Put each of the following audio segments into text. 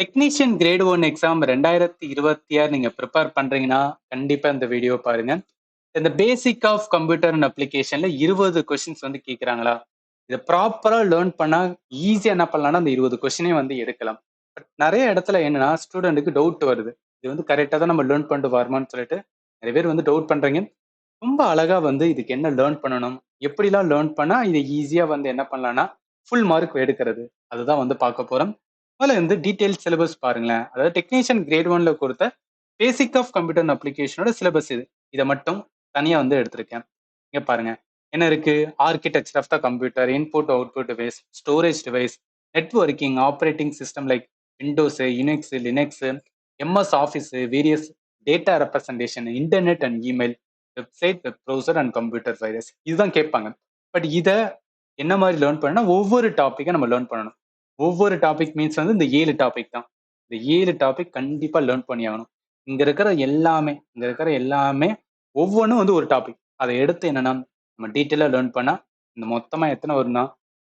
Technician grade 1 exam 2026 நீங்க prepare பண்றீங்கன்னா, கண்டிப்பா இந்த வீடியோ பாருங்க. இந்த பேசிக் ஆஃப் கம்ப்யூட்டர் அண்ட் அப்ளிகேஷன்ல 20 கொஸ்டின்ஸ் வந்து கேட்குறாங்களா? இத ப்ராப்பரா லேர்ன் பண்ணா ஈஸியா என்ன பண்ணலாம்னா, அந்த 20 கொஸ்டினையும் வந்து எடுக்கலாம். பட் நெறைய இடத்துல என்னன்னா, ஸ்டூடெண்ட்க்கு டவுட் வருது. இது வந்து கரெக்ட்டா தான் நம்ம லேர்ன் பண்ணிட்டு வரமான்னு சொல்லிட்டு, நெறைய பேர் வந்து டவுட் பண்றீங்க. ரொம்ப அழகா வந்து இதுக்கு என்ன லேர்ன் பண்ணணும்? எப்படிலாம் லேர்ன் பண்ணா இத ஈஸியா வந்து என்ன பண்ணலாம்னா, ஃபுல் மார்க் எடுக்கிறது. அதுதான் வந்து பார்க்க போறோம். முதல்ல வந்து டீட்டெயில் சிலபஸ் பாருங்களேன். அதாவது டெக்னீஷியன் கிரேட் 1ல கொடுத்த பேசிக் ஆஃப் கம்ப்யூட்டர் அண்ட் அப்ளிகேஷனோட சிலபஸ் இது. இத மட்டும் தனியா வந்து எடுத்திருக்கேன். இங்க பாருங்க. என்ன இருக்கு? Architecture of the computer, input, output device, storage device, networking, operating system like Windows, Unix, Linux, MS Office, various data representation, internet and email, website, web browser and computer virus. இதுதான் கேட்பாங்க. பட் இத என்ன மாரி learn பண்ணணும்னா, ஒவ்வொரு டாபிக்கா நம்ம learn பண்ணணும். ஒவ்வொரு டாபிக் மீன்ஸ் வந்து இந்த 7 டாபிக் தான். இந்த 7 டாபிக் கண்டிப்பா லேர்ன் பண்ணி ஆகணும். இங்க இருக்கிற எல்லாமே ஒவ்வொன்னும் வந்து ஒரு டாபிக். அத எடுத்து என்னன்னா, நம்ம டீட்டெயிலா லேர்ன் பண்ணா, இந்த மொத்தமா எத்தன வரும்னா,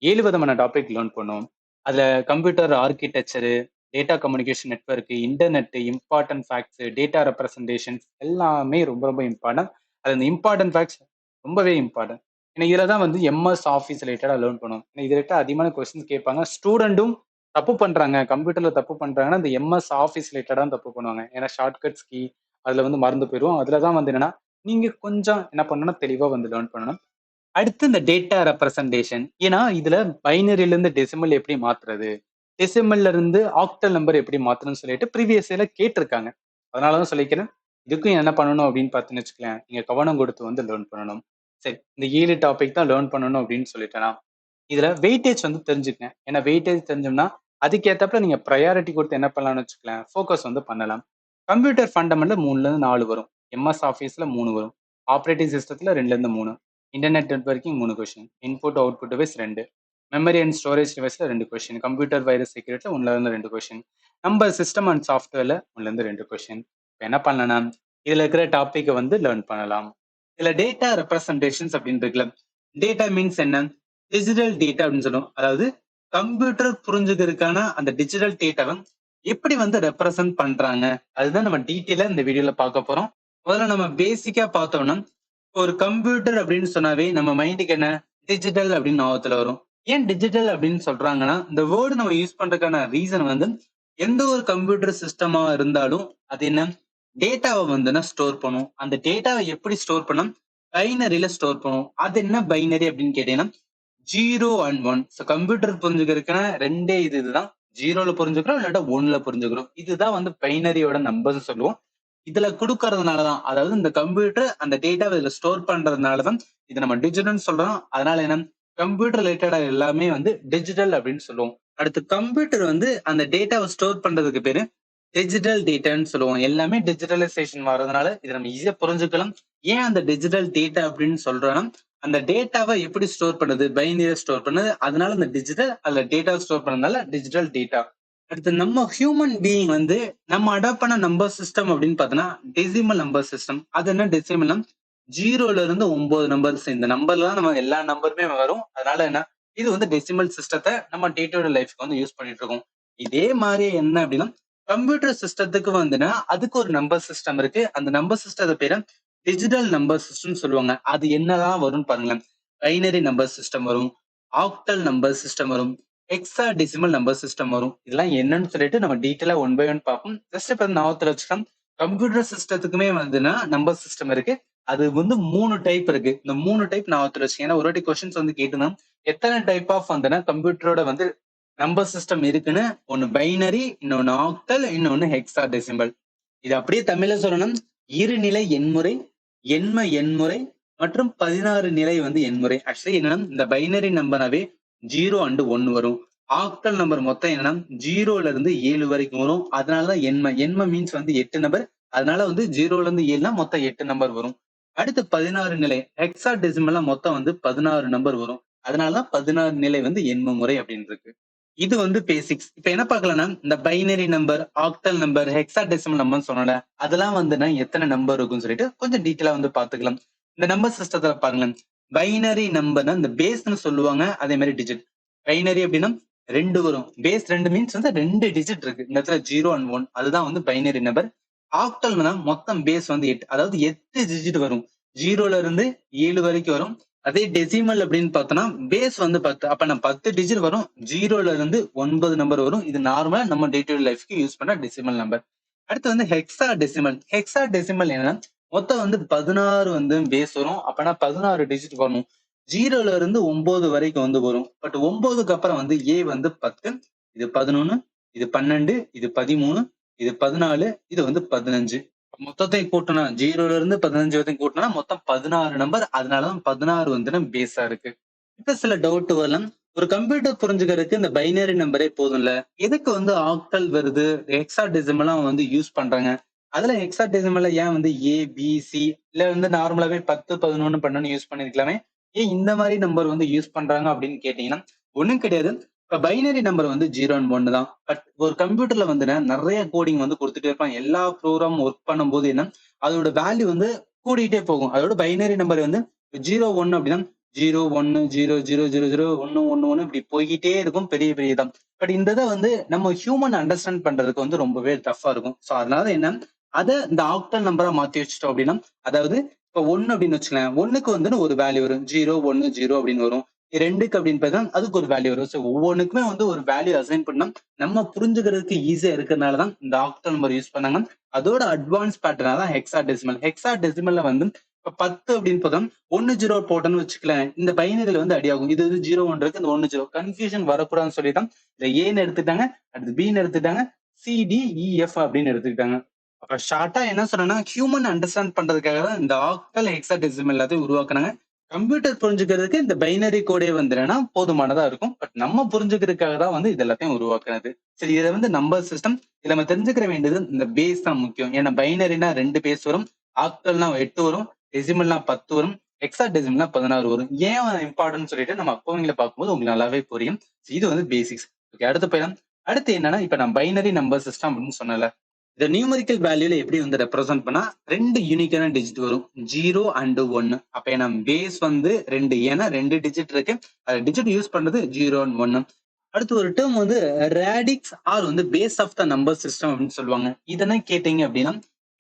7 விதமான டாபிக் லேர்ன் பண்ணுவோம். அதுல computer architecture, data communication network, internet, important facts, data representations எல்லாமே ரொம்ப ரொம்ப இம்பார்ட்டன்ட். அது இந்த இம்பார்ட்டன்ட் ஃபேக்ட்ஸ் ரொம்பவே இம்பார்ட்டன்ட். ஏன்னா இதுல தான் வந்து எம்எஸ் ஆஃபீஸ் ரிலேட்டடா லேர்ன் பண்ணுவோம். ஏன்னா இது ரிலேட்டடா அதிகமான கொஸ்டின்ஸ் கேட்பாங்க. ஸ்டூடெண்ட்டும் தப்பு பண்றாங்க. கம்ப்யூட்டர்ல தப்பு பண்றாங்கன்னா, இந்த எம்எஸ் ஆஃபீஸ் ரிலேட்டடா தான் தப்பு பண்ணுவாங்க. ஏன்னா ஷார்ட்கட்ஸ் கீ அதுல வந்து மறந்து போயிருவோம். அதுல தான் வந்து என்னன்னா, நீங்க கொஞ்சம் என்ன பண்ணணும்னா தெளிவா வந்து லேர்ன் பண்ணணும். அடுத்து இந்த டேட்டா ரெப்ரசன்டேஷன். ஏன்னா இதுல பைனரில இருந்து டெசிமல் எப்படி மாத்துறது? டெசிமல்ல இருந்து ஆக்டல் நம்பர் எப்படி மாத்தணும்னு சொல்லிட்டு ப்ரீவியஸ் இயர்ல கேட்டிருக்காங்க. அதனால தான் சொல்லிக்கிறேன். இதுக்கும் என்ன பண்ணணும் அப்படின்னு பார்த்தீங்கன்னு வச்சுக்கோங்களேன், நீங்க கவனம் கொடுத்து வந்து லேர்ன் பண்ணணும். சரி, இந்த 7 டாபிக் தான் லேர்ன் பண்ணணும் அப்படின்னு சொல்லிட்டேனா, இதுல வெயிட்டேஜ் வந்து தெரிஞ்சுக்கங்க. ஏன்னா வெயிட்டேஜ் தெரிஞ்சோம்னா, அதுக்கேத்தாப்புல நீங்க ப்ரையாரிட்டி கொடுத்து என்ன பண்ணலாம்னு வச்சுக்கோங்களேன், ஃபோக்கஸ் வந்து பண்ணலாம். கம்ப்யூட்டர் ஃபண்டமெண்டல் 3ல இருந்து 4 வரும். எம்எஸ் ஆஃபீஸ்ல 3 வரும். ஆப்பரேட்டிங் சிஸ்டத்துல 2ல இருந்து 3. Internet networking 3 question. Input output device 2. Memory and storage டிவைஸ்ல 2 கொஸ்டின். கம்ப்யூட்டர் வைரஸ் செக்யூரிட்டில 1ல இருந்து 2 கொஸ்டின். நம்பர் சிஸ்டம் அண்ட் சாஃப்ட்வேர்ல 1ல இருந்து 2 கொஸ்டின். இப்ப என்ன பண்ணலாம்னா, இதுல இருக்கிற டாபிக்க வந்து லேர்ன் பண்ணலாம். இதுல டேட்டா ரெப்ரசன்டேஷன்ஸ் அப்படின்னு இருக்குல்ல. டேட்டா மீன்ஸ் என்ன? டிஜிட்டல் டேட்டா அப்படின்னு சொல்லுவோம். அதாவது கம்ப்யூட்டர் புரிஞ்சுக்கிறதுக்கான அந்த டிஜிட்டல் டேட்டாவை எப்படி வந்து ரெப்ரசன்ட் பண்றாங்க, அதுதான் நம்ம டீட்டெயிலா இந்த வீடியோல பார்க்க போறோம். முதல்ல நம்ம பேசிக்கா பார்த்தோம்னா, ஒரு கம்ப்யூட்டர் அப்படின்னு சொன்னாவே நம்ம மைண்டுக்கு என்ன டிஜிட்டல் அப்படின்னு ஞாபகத்துல வரும். ஏன் டிஜிட்டல் அப்படின்னு சொல்றாங்கன்னா, இந்த வேர்டு நம்ம யூஸ் பண்றதுக்கான ரீசன் வந்து எந்த ஒரு கம்ப்யூட்டர் சிஸ்டமா இருந்தாலும் அது என்ன டேட்டாவை வந்து ஸ்டோர் பண்ணும். அந்த டேட்டாவை எப்படி ஸ்டோர் பண்ணும்? பைனரியில ஸ்டோர் பண்ணும். அது என்ன பைனரி அப்படின்னு கேட்டீங்கன்னா, 0 அண்ட் 1. ஸோ கம்ப்யூட்டர் புரிஞ்சுக்கிறதுக்கான ரெண்டே இதுதான். 0ல புரிஞ்சுக்கிறோம், இல்லாட்டா 1ல புரிஞ்சுக்கிறோம். இதுதான் வந்து பைனரியோட நம்பர்ஸ் சொல்லுவோம். இதுல குடுக்கறதுனாலதான், அதாவது இந்த கம்ப்யூட்டர் அந்த டேட்டாவை இதுல ஸ்டோர் பண்றதுனாலதான் இது நம்ம டிஜிட்டல்னு சொல்றோம். அதனால என்ன கம்ப்யூட்டர் ரிலேட்டடா எல்லாமே வந்து டிஜிட்டல் அப்படின்னு சொல்லுவோம். அடுத்து கம்ப்யூட்டர் வந்து அந்த டேட்டாவை ஸ்டோர் பண்றதுக்கு பேரு டிஜிட்டல் டேட்டான்னு சொல்லுவோம். எல்லாமே டிஜிட்டலைசேஷன் வர்றதுனால இதை நம்ம ஈஸியா புரிஞ்சுக்கலாம். ஏன் அந்த டிஜிட்டல் டேட்டா அப்படின்னு சொல்றோம்னா, அந்த டேட்டாவை எப்படி ஸ்டோர் பண்ணுது? பைனரியா ஸ்டோர் பண்ணுது. அதனால அந்த டிஜிட்டல் அதுல டேட்டா ஸ்டோர் பண்ணதுனால டிஜிட்டல் டேட்டா. அடுத்து நம்ம ஹியூமன் பீயிங் வந்து நம்ம அடாப்ட் பண்ண நம்பர் சிஸ்டம் அப்படின்னு பார்த்தோம்னா டெசிமல் நம்பர் சிஸ்டம். அது என்ன டெசிமல்னா 0ல இருந்து 9 நம்பர்ஸ். இந்த நம்பர்ல தான் நம்ம எல்லா நம்பருமே வரும். அதனால என்ன இது வந்து டெசிமல் சிஸ்டத்தை நம்ம டே டு டே லைஃப்க்கு வந்து யூஸ் பண்ணிட்டு இருக்கோம். இதே மாதிரி என்ன அப்படின்னா கம்ப்யூட்டர் சிஸ்டத்துக்கு வந்துன்னா அதுக்கு ஒரு நம்பர் சிஸ்டம் இருக்கு. அந்த நம்பர் சிஸ்டத்தை பேரு டிஜிட்டல் நம்பர் சிஸ்டம் சொல்லுவாங்க. அது என்னதான் வரும்னு பாருங்களேன். பைனரி நம்பர் சிஸ்டம் வரும், ஆக்டல் நம்பர் சிஸ்டம் வரும், ஹெக்ஸா டெசிமல் நம்பர் சிஸ்டம் வரும். இதெல்லாம் என்னன்னு சொல்லிட்டு நம்ம டீட்டெயிலா ஒன் பை ஒன் பார்ப்போம். ஜஸ்ட் இப்ப ஞாபகத்துல வச்சுக்கலாம். கம்ப்யூட்டர் சிஸ்டத்துக்குமே வந்துன்னா நம்பர் சிஸ்டம் இருக்கு. அது வந்து 3 டைப் இருக்கு. இந்த 3 டைப் ஞாபகத்துல வச்சுக்கோங்க. ஏன்னா ஒரு வாட்டி கொஸ்டின்ஸ் வந்து கேட்டுனா எத்தனை டைப் ஆஃப் வந்துன்னா கம்ப்யூட்டரோட வந்து நம்பர் சிஸ்டம் இருக்குன்னு, ஒன்னு பைனரி, இன்னொன்னு ஆக்டல், இன்னொன்னு ஹெக்ஸா டெசிமல். இது அப்படியே தமிழ்ல சொல்லணும், இருநிலை எண்முறை, எண்ம எண்முறை மற்றும் 16 நிலை வந்து எண்முறை. ஆக்சுவலி என்னன்னா இந்த பைனரி நம்பராவே 0 அண்ட் 1 வரும். ஆக்டல் நம்பர் மொத்தம் என்னன்னா 0ல இருந்து 7 வரைக்கும் வரும். அதனாலதான் எண்ம எண்ம மீன்ஸ் வந்து 8 நம்பர். அதனால வந்து 0ல இருந்து 7னா மொத்தம் 8 நம்பர் வரும். அடுத்து 16 நிலை ஹெக்ஸா டெசிமல்ல மொத்தம் வந்து 16 நம்பர் வரும். அதனாலதான் 16 நிலை வந்து எண்ம முறை அப்படின்னு இருக்கு. இது வந்து பேசிக்ஸ். இப்ப என்ன பார்க்கலாம்னா இந்த binary number, octal number, hexadecimal நம்பர்னு சொன்னல, அதெல்லாம் வந்துன்னா எத்தனை நம்பர் இருக்கும்னு சொல்லிட்டு கொஞ்சம் டீட்டெயிலா வந்து பாத்துக்கலாம். இந்த நம்பர் சிஸ்டத்துல பாருங்களேன். பைனரி நம்பர்னா இந்த பேஸ்ன்னு சொல்லுவாங்க. அதே மாதிரி டிஜிட். பைனரி அப்படின்னா 2 வரும். பேஸ் 2 மீன்ஸ் வந்து 2 டிஜிட் இருக்கு. இந்த இடத்துல 0 அண்ட் 1 அதுதான் வந்து பைனரி நம்பர். ஆக்டல்னா மொத்தம் பேஸ் வந்து 8. அதாவது 8 டிஜிட் வரும். 0ல இருந்து 7 வரைக்கும் வரும். அதே டெசிமல் அப்படின்னு பார்த்தோம்னா பேஸ் வந்து 10. அப்ப நம்ம 10 டிஜிட் வரும். 0ல இருந்து 9 நம்பர் வரும். இது நார்மலா நம்ம டே டு டே லைஃப்க்கு யூஸ் பண்ற டெசிமல் நம்பர். அடுத்து வந்து ஹெக்ஸா டெசிமல். ஹெக்ஸா டெசிமல் என்னன்னா மொத்தம் வந்து 16 வந்து பேஸ் வரும். அப்பனா 16 டிஜிட் வரணும். 0ல இருந்து 9 வரைக்கும் வந்து வரும். பட் 9க்கு அப்புறம் வந்து ஏ வந்து 10, இது 11, இது 12, இது 13, இது 14, இது வந்து 15. மொத்தத்தையும் கூட்டினா 0ல இருந்து 15 வரைக்கும் கூட்டினா மொத்தம் 16 நம்பர். அதனாலதான் 16 வந்து பேஸா இருக்கு. இப்ப சில டவுட் வரலாம். ஒரு கம்ப்யூட்டர் புரிஞ்சுக்கிறதுக்கு இந்த பைனரி நம்பரே போதும்ல. எதுக்கு வந்து ஆக்டல் வருது, ஹெக்ஸாடெசிமல்லாம் வந்து யூஸ் பண்றாங்க. அதுல ஹெக்ஸாடெசிமல்ல ஏன் வந்து ஏ, பி, சி இல்ல வந்து நார்மலாவே 10, 11, 12 யூஸ் பண்ணிருக்கலாமே. ஏன் இந்த மாதிரி நம்பர் வந்து யூஸ் பண்றாங்க அப்படின்னு கேட்டீங்கன்னா ஒண்ணும் கிடையாது. இப்ப பைனரி நம்பர் வந்து 0 அண்ட் 1 தான். பட் ஒரு கம்ப்யூட்டர்ல வந்து நிறைய கோடிங் வந்து கொடுத்துட்டே இருப்பாங்க. எல்லா ப்ரோக்ராம் ஒர்க் பண்ணும்போது என்ன அதோட வேல்யூ வந்து கூடிட்டே போகும். அதோட பைனரி நம்பர் வந்து 0, 1 அப்படின்னா 0, 1, 0, 0, 0, 0, 1, 1, 1 இப்படி போய்கிட்டே இருக்கும். பெரிய பெரிய தான். பட் இந்த இதை வந்து நம்ம ஹியூமன் அண்டர்ஸ்டாண்ட் பண்றதுக்கு வந்து ரொம்பவே டஃபா இருக்கும். ஸோ அதனால என்ன அதை இந்த ஆக்டல் நம்பரா மாத்தி வச்சுட்டோம் அப்படின்னா, அதாவது இப்ப 1 அப்படின்னு வச்சுக்கலாம். 1க்கு வந்து ஒரு வேல்யூ வரும். 0, 1, 0 அப்படின்னு வரும். 2க்கு அப்படின்னு பார்த்தா அதுக்கு ஒரு வேல்யூ வரும். ஸோ ஒவ்வொன்றுக்குமே வந்து ஒரு வேல்யூ அசைன் பண்ணா நம்ம புரிஞ்சுக்கிறதுக்கு ஈஸியா இருக்கிறதுனாலதான் இந்த ஆக்டல் நம்பர் யூஸ் பண்ணாங்க. அதோட அட்வான்ஸ் பேட்டர்னா தான் ஹெக்ஸாடெசிமல். ஹெக்ஸாடெசிமல்ல வந்து இப்ப 10 அப்படின்னு பார்த்தா 1 0 போட்டோன்னு வச்சுக்கலாம். இந்த பைனரியில வந்து அடியாகும். இது 0 1 இருக்கு, இந்த 1 0 கன்ஃபியூஷன் வரக்கூடாதுன்னு சொல்லிதான் இந்த ஏன்னு எடுத்துட்டாங்க, அடுத்து பின்னு எடுத்துட்டாங்க, சி டி இ எஃப் அப்படின்னு எடுத்துக்கிட்டாங்க. அப்ப ஷார்ட்டா என்ன சொன்னா ஹியூமன் அண்டர்ஸ்டாண்ட் பண்றதுக்காக தான் இந்த ஆக்டல் ஹெக்ஸாடெசிமல் எல்லாத்தையும் உருவாக்குனாங்க. கம்ப்யூட்டர் புரிஞ்சுக்கிறதுக்கு இந்த பைனரி கோடே வந்துனா போதுமானதா இருக்கும். பட் நம்ம புரிஞ்சுக்கிறதுக்காக தான் வந்து இது எல்லாத்தையும் உருவாக்குனது. சரி, இதை வந்து நம்பர் சிஸ்டம். இதுல நம்ம தெரிஞ்சுக்கிற வேண்டியது இந்த பேஸ் தான் முக்கியம். ஏன்னா பைனரினா 2 பேஸ் வரும், ஆக்டல்னா 8 வரும், டெசிமல்னா 10 வரும், ஹெக்ஸாடெசிமல்னா 16 வரும். ஏன் இம்பார்ட்டன் சொல்லிட்டு நம்ம அப்பவங்களை பார்க்கும்போது உங்களுக்கு நல்லாவே புரியும். இது வந்து பேசிக்ஸ். ஓகே, அடுத்து போயிடலாம். அடுத்து என்னன்னா இப்ப நான் பைனரி நம்பர் சிஸ்டம் அப்படின்னு சொன்னல, இந்த நியூமரிக்கல் வேல்யூல எப்படி வந்து ரெப்ரசென்ட் பண்ணா 2 யூனிக்கான டிஜிட் வரும், 0 அண்ட் 1. அப்ப என்ன பேஸ் வந்து 2, ஏன்னா 2 டிஜிட் இருக்கு. டிஜிட் யூஸ் பண்றது 0 அண்ட் 1. அடுத்து ஒரு டேர்ம் வந்து ரேடிக்ஸ் ஆர் வந்து base of the number system அப்படின்னு சொல்லுவாங்க. இதெல்லாம் கேட்டீங்க அப்படின்னா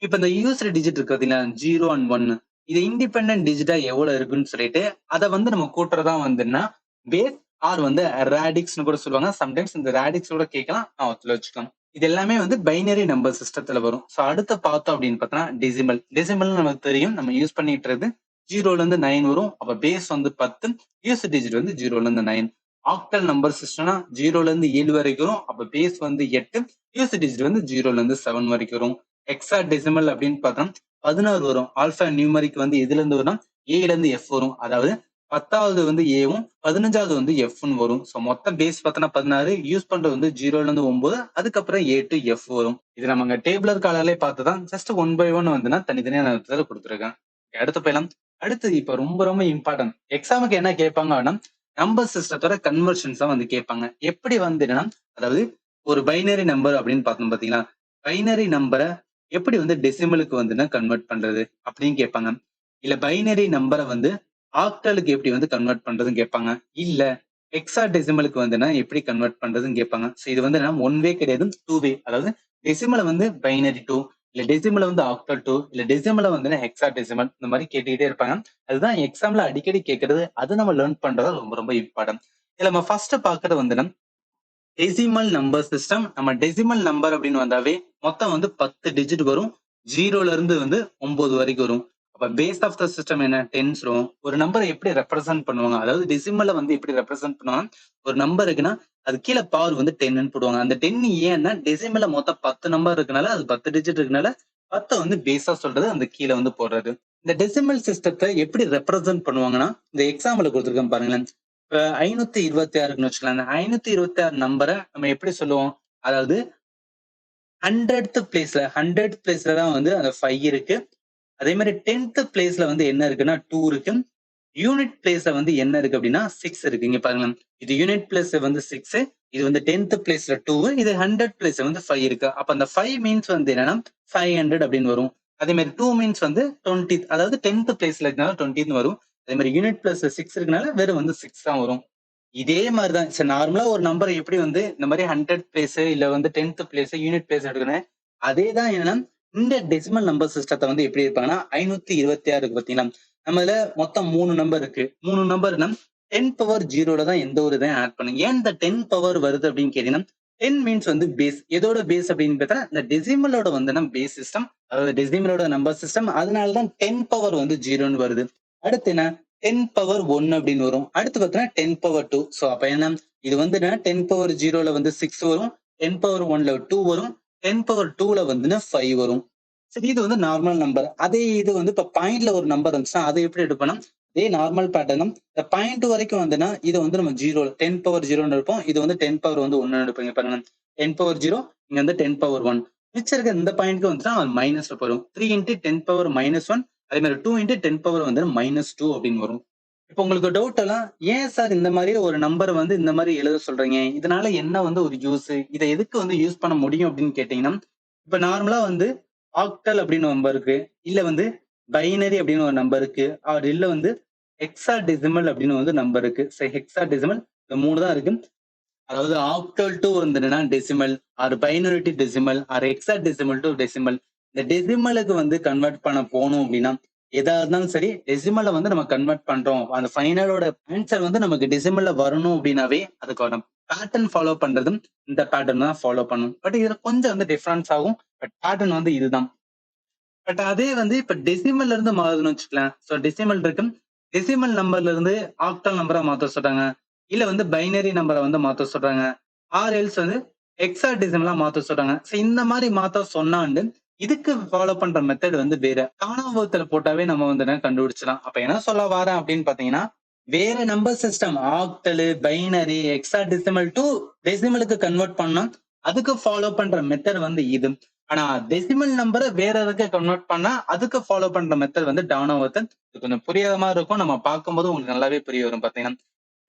இப்ப இந்த யூசர் டிஜிட் இருக்கு பாத்தீங்களா, 0 அண்ட் 1, இது இண்டிபெண்டன்ட் டிஜிட்டா எவ்வளவு இருக்குன்னு சொல்லிட்டு அதை வந்து நம்ம கூட்டுறதா வந்துன்னா பேஸ் ஆர் வந்து ரேடிக்ஸ்னு கூட சொல்லுவாங்க. சம்டைம்ஸ் இந்த ரேடிக்ஸ் கூட கேட்கலாம், வச்சுக்கலாம். இது எல்லாமே வந்து பைனரி நம்பர் சிஸ்டத்துல வரும். ஸோ அடுத்த பார்த்தோம் அப்படின்னு பார்த்தோம்னா டெசிமல். டெசிமல் நமக்கு தெரியும், நம்ம யூஸ் பண்ணிட்டு இருக்கு 0ல இருந்து 9 வரும். அப்ப பேஸ் வந்து 10, யூஸ் டிஜிட் வந்து 0ல இருந்து 9. ஆக்டல் நம்பர் சிஸ்டம்னா 0ல இருந்து 7 வரைக்கும் வரும். அப்ப பேஸ் வந்து 8, யூஸ் டிஜிட் வந்து 0ல இருந்து 7 வரைக்கும் வரும். ஹெக்ஸா டெசிமல் அப்படின்னு பார்த்தா 16 வரும். ஆல்பா நியூமரிக் வந்து எதுல இருந்து வரும், ஏல இருந்து எஃப் வரும். அதாவது 10வது வந்து ஏவும் 15வது வந்து எஃப்னு வரும். ஸோ மொத்தம் பேஸ் பார்த்தோன்னா 16, யூஸ் பண்றது வந்து 0ல இருந்து 9, அதுக்கப்புறம் ஏ டு எஃப் வரும். இது நம்ம டேபிளர் காலாலே பார்த்துதான் ஜஸ்ட் 1 by 1 வந்துன்னா தனித்தனியா நான் கொடுத்துருக்கேன். அடுத்து போயிடலாம். அடுத்து இப்ப ரொம்ப ரொம்ப இம்பார்ட்டன்ட், எக்ஸாமுக்கு என்ன கேட்பாங்க அப்படின்னா நம்பர் சிஸ்டத்தோட கன்வர்ஷன்ஸ் தான் வந்து கேட்பாங்க. எப்படி வந்து என்னன்னா, அதாவது ஒரு பைனரி நம்பர் அப்படின்னு பார்த்தோம் பாத்தீங்களா, பைனரி நம்பரை எப்படி வந்து டெசிமலுக்கு வந்து கன்வெர்ட் பண்றது அப்படின்னு கேட்பாங்க. இல்ல பைனரி நம்பரை வந்து ஆக்டலுக்கு எப்படி வந்து கன்வெர்ட் பண்றதுன்னு கேட்பாங்க. இல்ல ஹெக்ஸா டெசிமலுக்கு வந்துன்னா எப்படி கன்வெர்ட் பண்றதுன்னு கேட்பாங்க. ஸோ இது வந்து ஒன் வே கிடையாது, 2 வே. அதாவது டெசிமலை வந்து பைனரி 2, இல்ல டெசிமலை வந்து ஆக்டல் 2, இல்ல டெசிமலை வந்து ஹெக்ஸா டெசிமல், இந்த மாதிரி கேட்டுக்கிட்டே இருப்பாங்க. அதுதான் எக்ஸாம்ல அடிக்கடி கேட்கறது. அது நம்ம லேர்ன் பண்றது ரொம்ப ரொம்ப இம்பார்ட்டன்ட். இதுல நம்ம ஃபர்ஸ்ட் பாக்குறது வந்து டெசிமல் நம்பர் சிஸ்டம். நம்ம டெசிமல் நம்பர் அப்படின்னு வந்தாவே மொத்தம் வந்து 10 டிஜிட் வரும். 0ல இருந்து வந்து 9 வரைக்கும் வரும். அப்ப பேஸ் ஆஃப் த சிஸ்டம் என்ன, டென்ஸ் வரும். ஒரு நம்பரை எப்படி ரெப்ரசென்ட் பண்ணுவாங்க, அதாவது டெசிமலை வந்து எப்படி ரெப்ரசென்ட் பண்ணுவாங்க, ஒரு நம்பர் இருக்குன்னா அது கீழே பவர் வந்து 10ன்னு போடுவாங்க. அந்த 10 ஏன்னா டெசிமல்ல மொத்தம் 10 நம்பர் இருக்கனால, அது 10 டிஜிட் இருக்கனால 10 வந்து பேஸா சொல்றது, அந்த கீழே வந்து போடுறது. இந்த டெசிமல் சிஸ்டத்தை எப்படி ரெப்ரசென்ட் பண்ணுவாங்கன்னா இந்த எக்ஸாம்பிள் கொடுத்துருக்கேன் பாருங்களேன். இப்ப 526 வச்சுக்கலாம். அந்த 526 நம்பரை நம்ம எப்படி சொல்லுவோம், அதாவது 100th பிளேஸ்ல தான் வந்து அந்த 5 இருக்கு. அதே மாதிரி 10th பிளேஸ்ல வந்து என்ன இருக்குன்னா 2 இருக்கு. யூனிட் பிளேஸ்ல வந்து என்ன இருக்கு அப்படின்னா 6 இருக்கு. இங்க பாருங்க, இது யூனிட் பிளேஸ்ல வந்து 6, இது வந்து 10th பிளேஸ்ல 2, இது 100th பிளேஸ்ல வந்து 5 இருக்கு. அப்ப அந்த 5 மீன்ஸ் வந்து என்னன்னா 500 அப்படின்னு வரும். அதே மாதிரி 2 மீன்ஸ் வந்து 20, அதாவது 10th பிளேஸ்ல இருக்கனால 20ன்னு வரும். அதே மாதிரி யூனிட் பிளஸ் 6 இருக்கனால வெறும் வந்து 6 தான் வரும். இதே மாதிரிதான் சரி நார்மலா ஒரு நம்பர் எப்படி வந்து இந்த மாதிரி 100 பிளேஸ் இல்ல வந்து 10th பிளேஸ் யூனிட் பிளேஸ் எடுக்கணும். அதே தான் என்னன்னா இந்த டெசிமல் நம்பர் சிஸ்டத்தை வந்து எப்படி இருப்பாங்கன்னா 526 இருக்கு பாத்தீங்களா. நம்ம இதுல மொத்தம் 3 நம்பர் இருக்கு. 3 நம்பர்னா 10 பவர் 0ல தான் எந்த ஒரு இதையும் ஆட் பண்ணுங்க. ஏன் இந்த 10 பவர் வருது அப்படின்னு கேட்டீங்கன்னா 10 மீன்ஸ் வந்து பேஸ். எதோட பேஸ் அப்படின்னு பார்த்தா இந்த டெசிமலோட வந்து நம்ம பேஸ் சிஸ்டம், அதாவது டெசிமலோட நம்பர் சிஸ்டம். அதனாலதான் 10 பவர் வந்து 0ன்னு வருது. அடுத்து என்ன 10 பவர் 1 அப்படின்னு வரும். அடுத்து பார்த்தீங்கன்னா 10 பவர் 2. ஸோ அப்ப என்ன இது வந்து 10 பவர் 0ல வந்து 6 வரும், 10 பவர் 1ல 2 வரும், 10 பவர் 2ல வந்து 5 வரும். சரி இது வந்து நார்மல் நம்பர். அதே இது வந்து இப்ப பாயிண்ட்ல ஒரு நம்பர் இருந்துச்சுன்னா அதை எப்படி எடுப்போம்னா இதே நார்மல் பேட்டர்னும் இந்த பாயிண்ட் வரைக்கும் வந்துன்னா இது வந்து நம்ம 0 10 பவர் 0ன்னு எடுப்போம். இது வந்து 10 பவர் வந்து 1 எடுப்பீங்க பாருங்க. 10 பவர் 0 இங்க வந்து 10 பவர் 1. மிச்சம் இருக்க இந்த பாயிண்ட்க்கு வந்துச்சுன்னா மைனஸ்ல போயிடும். 3 இன்ட்டு 10 பவர் -1 அதே மாதிரி 2 இன்ட்டு 10 பவர் வந்து -2 அப்படின்னு வரும். இப்ப உங்களுக்கு டவுட் எல்லாம் ஏன் சார் இந்த மாதிரி ஒரு நம்பர் வந்து இந்த மாதிரி எழுத சொல்றீங்க, இதனால என்ன வந்து ஒரு யூஸ், இதை எதுக்கு வந்து யூஸ் பண்ண முடியும் அப்படின்னு கேட்டீங்கன்னா இப்ப நார்மலா வந்து ஆக்டல் அப்படின்னு நம்பர் இருக்கு, இல்ல வந்து பைனரி அப்படின்னு ஒரு நம்பர் இருக்கு, ஆர் இல்ல வந்து ஹெக்ஸாடெசிமல் அப்படின்னு வந்து நம்பர் இருக்கு. ஹெக்ஸாடெசிமல் இந்த 3 தான் இருக்கு. அதாவது ஆக்டல் டு வந்துன்னா decimal, or binary to decimal, or hexadecimal to decimal. இந்த டெசிமலுக்கு வந்து கன்வெர்ட் பண்ண போகணும் அப்படின்னா எதா இருந்தாலும் சரி டெசிமலை வந்து நம்ம கன்வெர்ட் பண்றோம், அந்த ஃபைனலோட ஆன்சர் வந்து நமக்கு டெசிமல்ல வரணும் அப்படின்னாவே அதுக்கான பேட்டர்ன் ஃபாலோ பண்றதும் இந்த பேட்டர்ன் தான் ஃபாலோ பண்ணும். பட் இதுல கொஞ்சம் வந்து டிஃபரன்ஸ் ஆகும். பட் பேட்டர்ன் வந்து இதுதான். பட் அதே வந்து இப்ப டெசிமல்ல இருந்து மாறுதுன்னு வச்சுக்கலாம். சோ டெசிமல் இருக்கு, டெசிமல் நம்பர்ல இருந்து ஆக்டல் நம்பரா மாத்த சொல்றாங்க, இல்ல வந்து பைனரி நம்பரை வந்து மாத்த சொல்றாங்க, ஆர் எல்ஸ் வந்து ஹெக்ஸாடெசிமலா மாத்த சொல்றாங்க. சோ இந்த மாதிரி மாத்த சொன்னாண்டு இதுக்கு ஃபாலோ பண்ற மெத்தட் வந்து வேற. காணாவத்துல போட்டாவே நம்ம வந்து கண்டுபிடிச்சலாம். அப்ப என்ன சொல்ல வரேன் அப்படின்னு பாத்தீங்கன்னா வேற number system octal, binary, hexadecimal to டெசிமலுக்கு கன்வெர்ட் பண்ணா அதுக்கு ஃபாலோ பண்ற மெத்தட் வந்து இது. ஆனா டெசிமல் நம்பரை வேற எதுக்கு கன்வெர்ட் பண்ணா அதுக்கு ஃபாலோ பண்ற மெத்தட் வந்து டானோவத்தன். இது கொஞ்சம் புரியாத மாதிரி இருக்கும், நம்ம பார்க்கும்போது உங்களுக்கு நல்லாவே புரிய வரும். பாத்தீங்கன்னா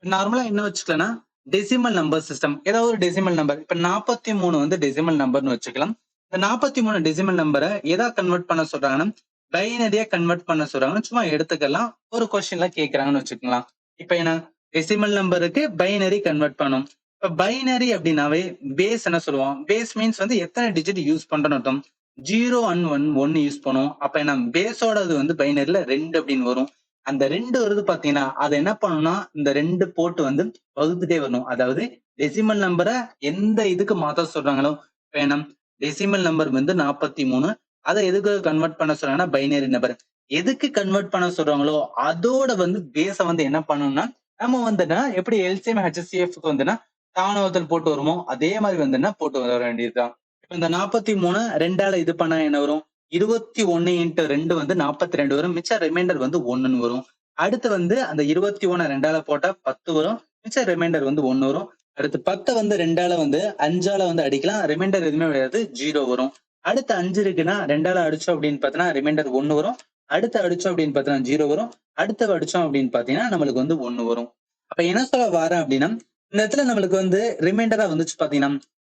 நார்மலா என்ன வச்சுக்கலாம்னா டெசிமல் நம்பர் சிஸ்டம் ஏதாவது ஒரு டெசிமல் நம்பர் இப்ப 43 வந்து டெசிமல் நம்பர்னு வச்சுக்கலாம். இந்த 43 டெசிமல் நம்பரை எதா கன்வெர்ட் பண்ண சொல்றாங்கன்னா பைனரியா கன்வெர்ட் பண்ண சொல்றாங்கன்னு சும்மா எடுத்துக்கலாம். ஒரு கொஸ்டின்ல கேட்கறாங்கன்னு வச்சுக்கலாம். இப்ப என்ன டெசிமல் நம்பருக்கு பைனரி கன்வெர்ட் பண்ணும். இப்ப பைனரி அப்படின்னாவே பேஸ் என்ன சொல்லுவோம், பேஸ் மீன்ஸ் வந்து எத்தனை டிஜிட் யூஸ் பண்றோம்னு அர்த்தம். 0 and 1 யூஸ் பண்ணுவோம். அப்ப என்ன பேஸோட அது வந்து பைனரியில 2 அப்படின்னு வரும். அந்த 2 வருது பாத்தீங்கன்னா அதை என்ன பண்ணணும்னா இந்த 2 போட்டு வந்து வகுத்துட்டே வரணும். அதாவது டெசிமல் நம்பரை எந்த இதுக்கு மாத்த சொல்றாங்களோ இப்ப என்ன டெசிமல் நம்பர் வந்து 43, அதை எதுக்கு கன்வெர்ட் பண்ண சொல்றாங்கன்னா பைனரி நம்பர் எதுக்கு கன்வெர்ட் பண்ண சொல்றாங்களோ அதோட வந்து பேஸ வந்து என்ன பண்ணணும்னா நம்ம வந்துன்னா எப்படி எல்சிஎம் ஹெச்சிஎஃப்க்கு வந்துன்னா தானவத்தில் போட்டு வருமோ அதே மாதிரி வந்துன்னா போட்டு வர வேண்டியதுதான். இப்ப இந்த 43 2ஆல இது பண்ணா என்ன வரும், 21 இன்ட்டு 2 வந்து 42 வரும். மிச்ச ரிமைண்டர் வந்து 1ன்னு வரும். அடுத்து வந்து அந்த 21 2ஆல போட்டா 10 வரும். மிச்ச ரிமைண்டர் வந்து 1 வரும். அடுத்து 10 வந்து 2ஆல வந்து 5ஆல வந்து அடிக்கலாம், ரிமைண்டர் எதுவுமே வராது, 0 வரும். அடுத்து 5 இருக்குன்னா 2ஆல அடிச்சோம் அப்படின்னு பார்த்தீங்கன்னா ரிமைண்டர் 1 வரும். அடுத்து அடிச்சோம் அப்படின்னு பார்த்தீங்கன்னா 0 வரும். அடுத்து அடிச்சோம் அப்படின்னு பார்த்தீங்கன்னா நம்மளுக்கு வந்து 1 வரும். அப்ப என்ன சொல்ல வரேன் அப்படின்னா இந்த இடத்துல நம்மளுக்கு வந்து ரிமைண்டரா வந்துச்சு பாத்தீங்கன்னா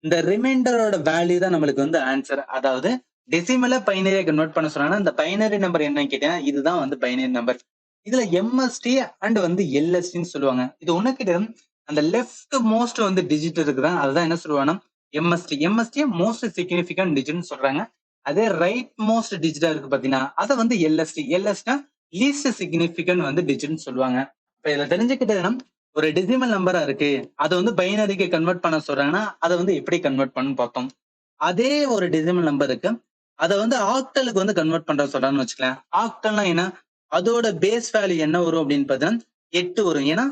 இந்த ரிமைண்டரோட வேல்யூ தான் நம்மளுக்கு வந்து ஆன்சர். அதாவது டெசிமல பைனரியா கன்வெர்ட் பண்ண சொன்னா இந்த பைனரி நம்பர் என்னன்னு கேட்டீங்கன்னா இதுதான் வந்து பைனரி நம்பர். இதுல எம்எஸ்டி அண்ட் வந்து எல்எஸ்டின்னு சொல்லுவாங்க. இது ஒண்ணு கிட்ட அந்த லெஃப்ட் மோஸ்ட் வந்து டிஜிட் இருக்குதான் அதுதான் என்ன சொல்லுவாங்கன்னா எம்எஸ்டி. எம்எஸ்டி மோஸ்ட் சிக்னிபிகன்ட் டிஜிட்னு சொல்றாங்க. அதே ரைட் மோஸ்ட் டிஜிட்டா இருக்கு பாத்தீங்கன்னா அதை வந்து எல்எஸ்டி. எல்எஸ்டினா லீஸ்ட் சிக்னிபிகன்ட் வந்து டிஜிட்னு சொல்லுவாங்க. இப்ப இதுல தெரிஞ்சுக்கிட்டதுன்னா ஒரு டெசிமல் நம்பரா இருக்கு, அதை வந்து பைனரிக்கு கன்வெர்ட் பண்ண சொல்றாங்கன்னா அதை வந்து எப்படி கன்வெர்ட் பண்ணு பார்த்தோம். அதே ஒரு டெசிமல் நம்பர் இருக்கு, அதை வந்து ஆக்டலுக்கு வந்து கன்வெர்ட் பண்ற சொல்றான்னு வச்சுக்கலாம். ஆக்டல்னா என்ன, அதோட பேஸ் வேல்யூ என்ன வரும் அப்படின்னு பார்த்தீங்கன்னா 8 வரும். ஏன்னா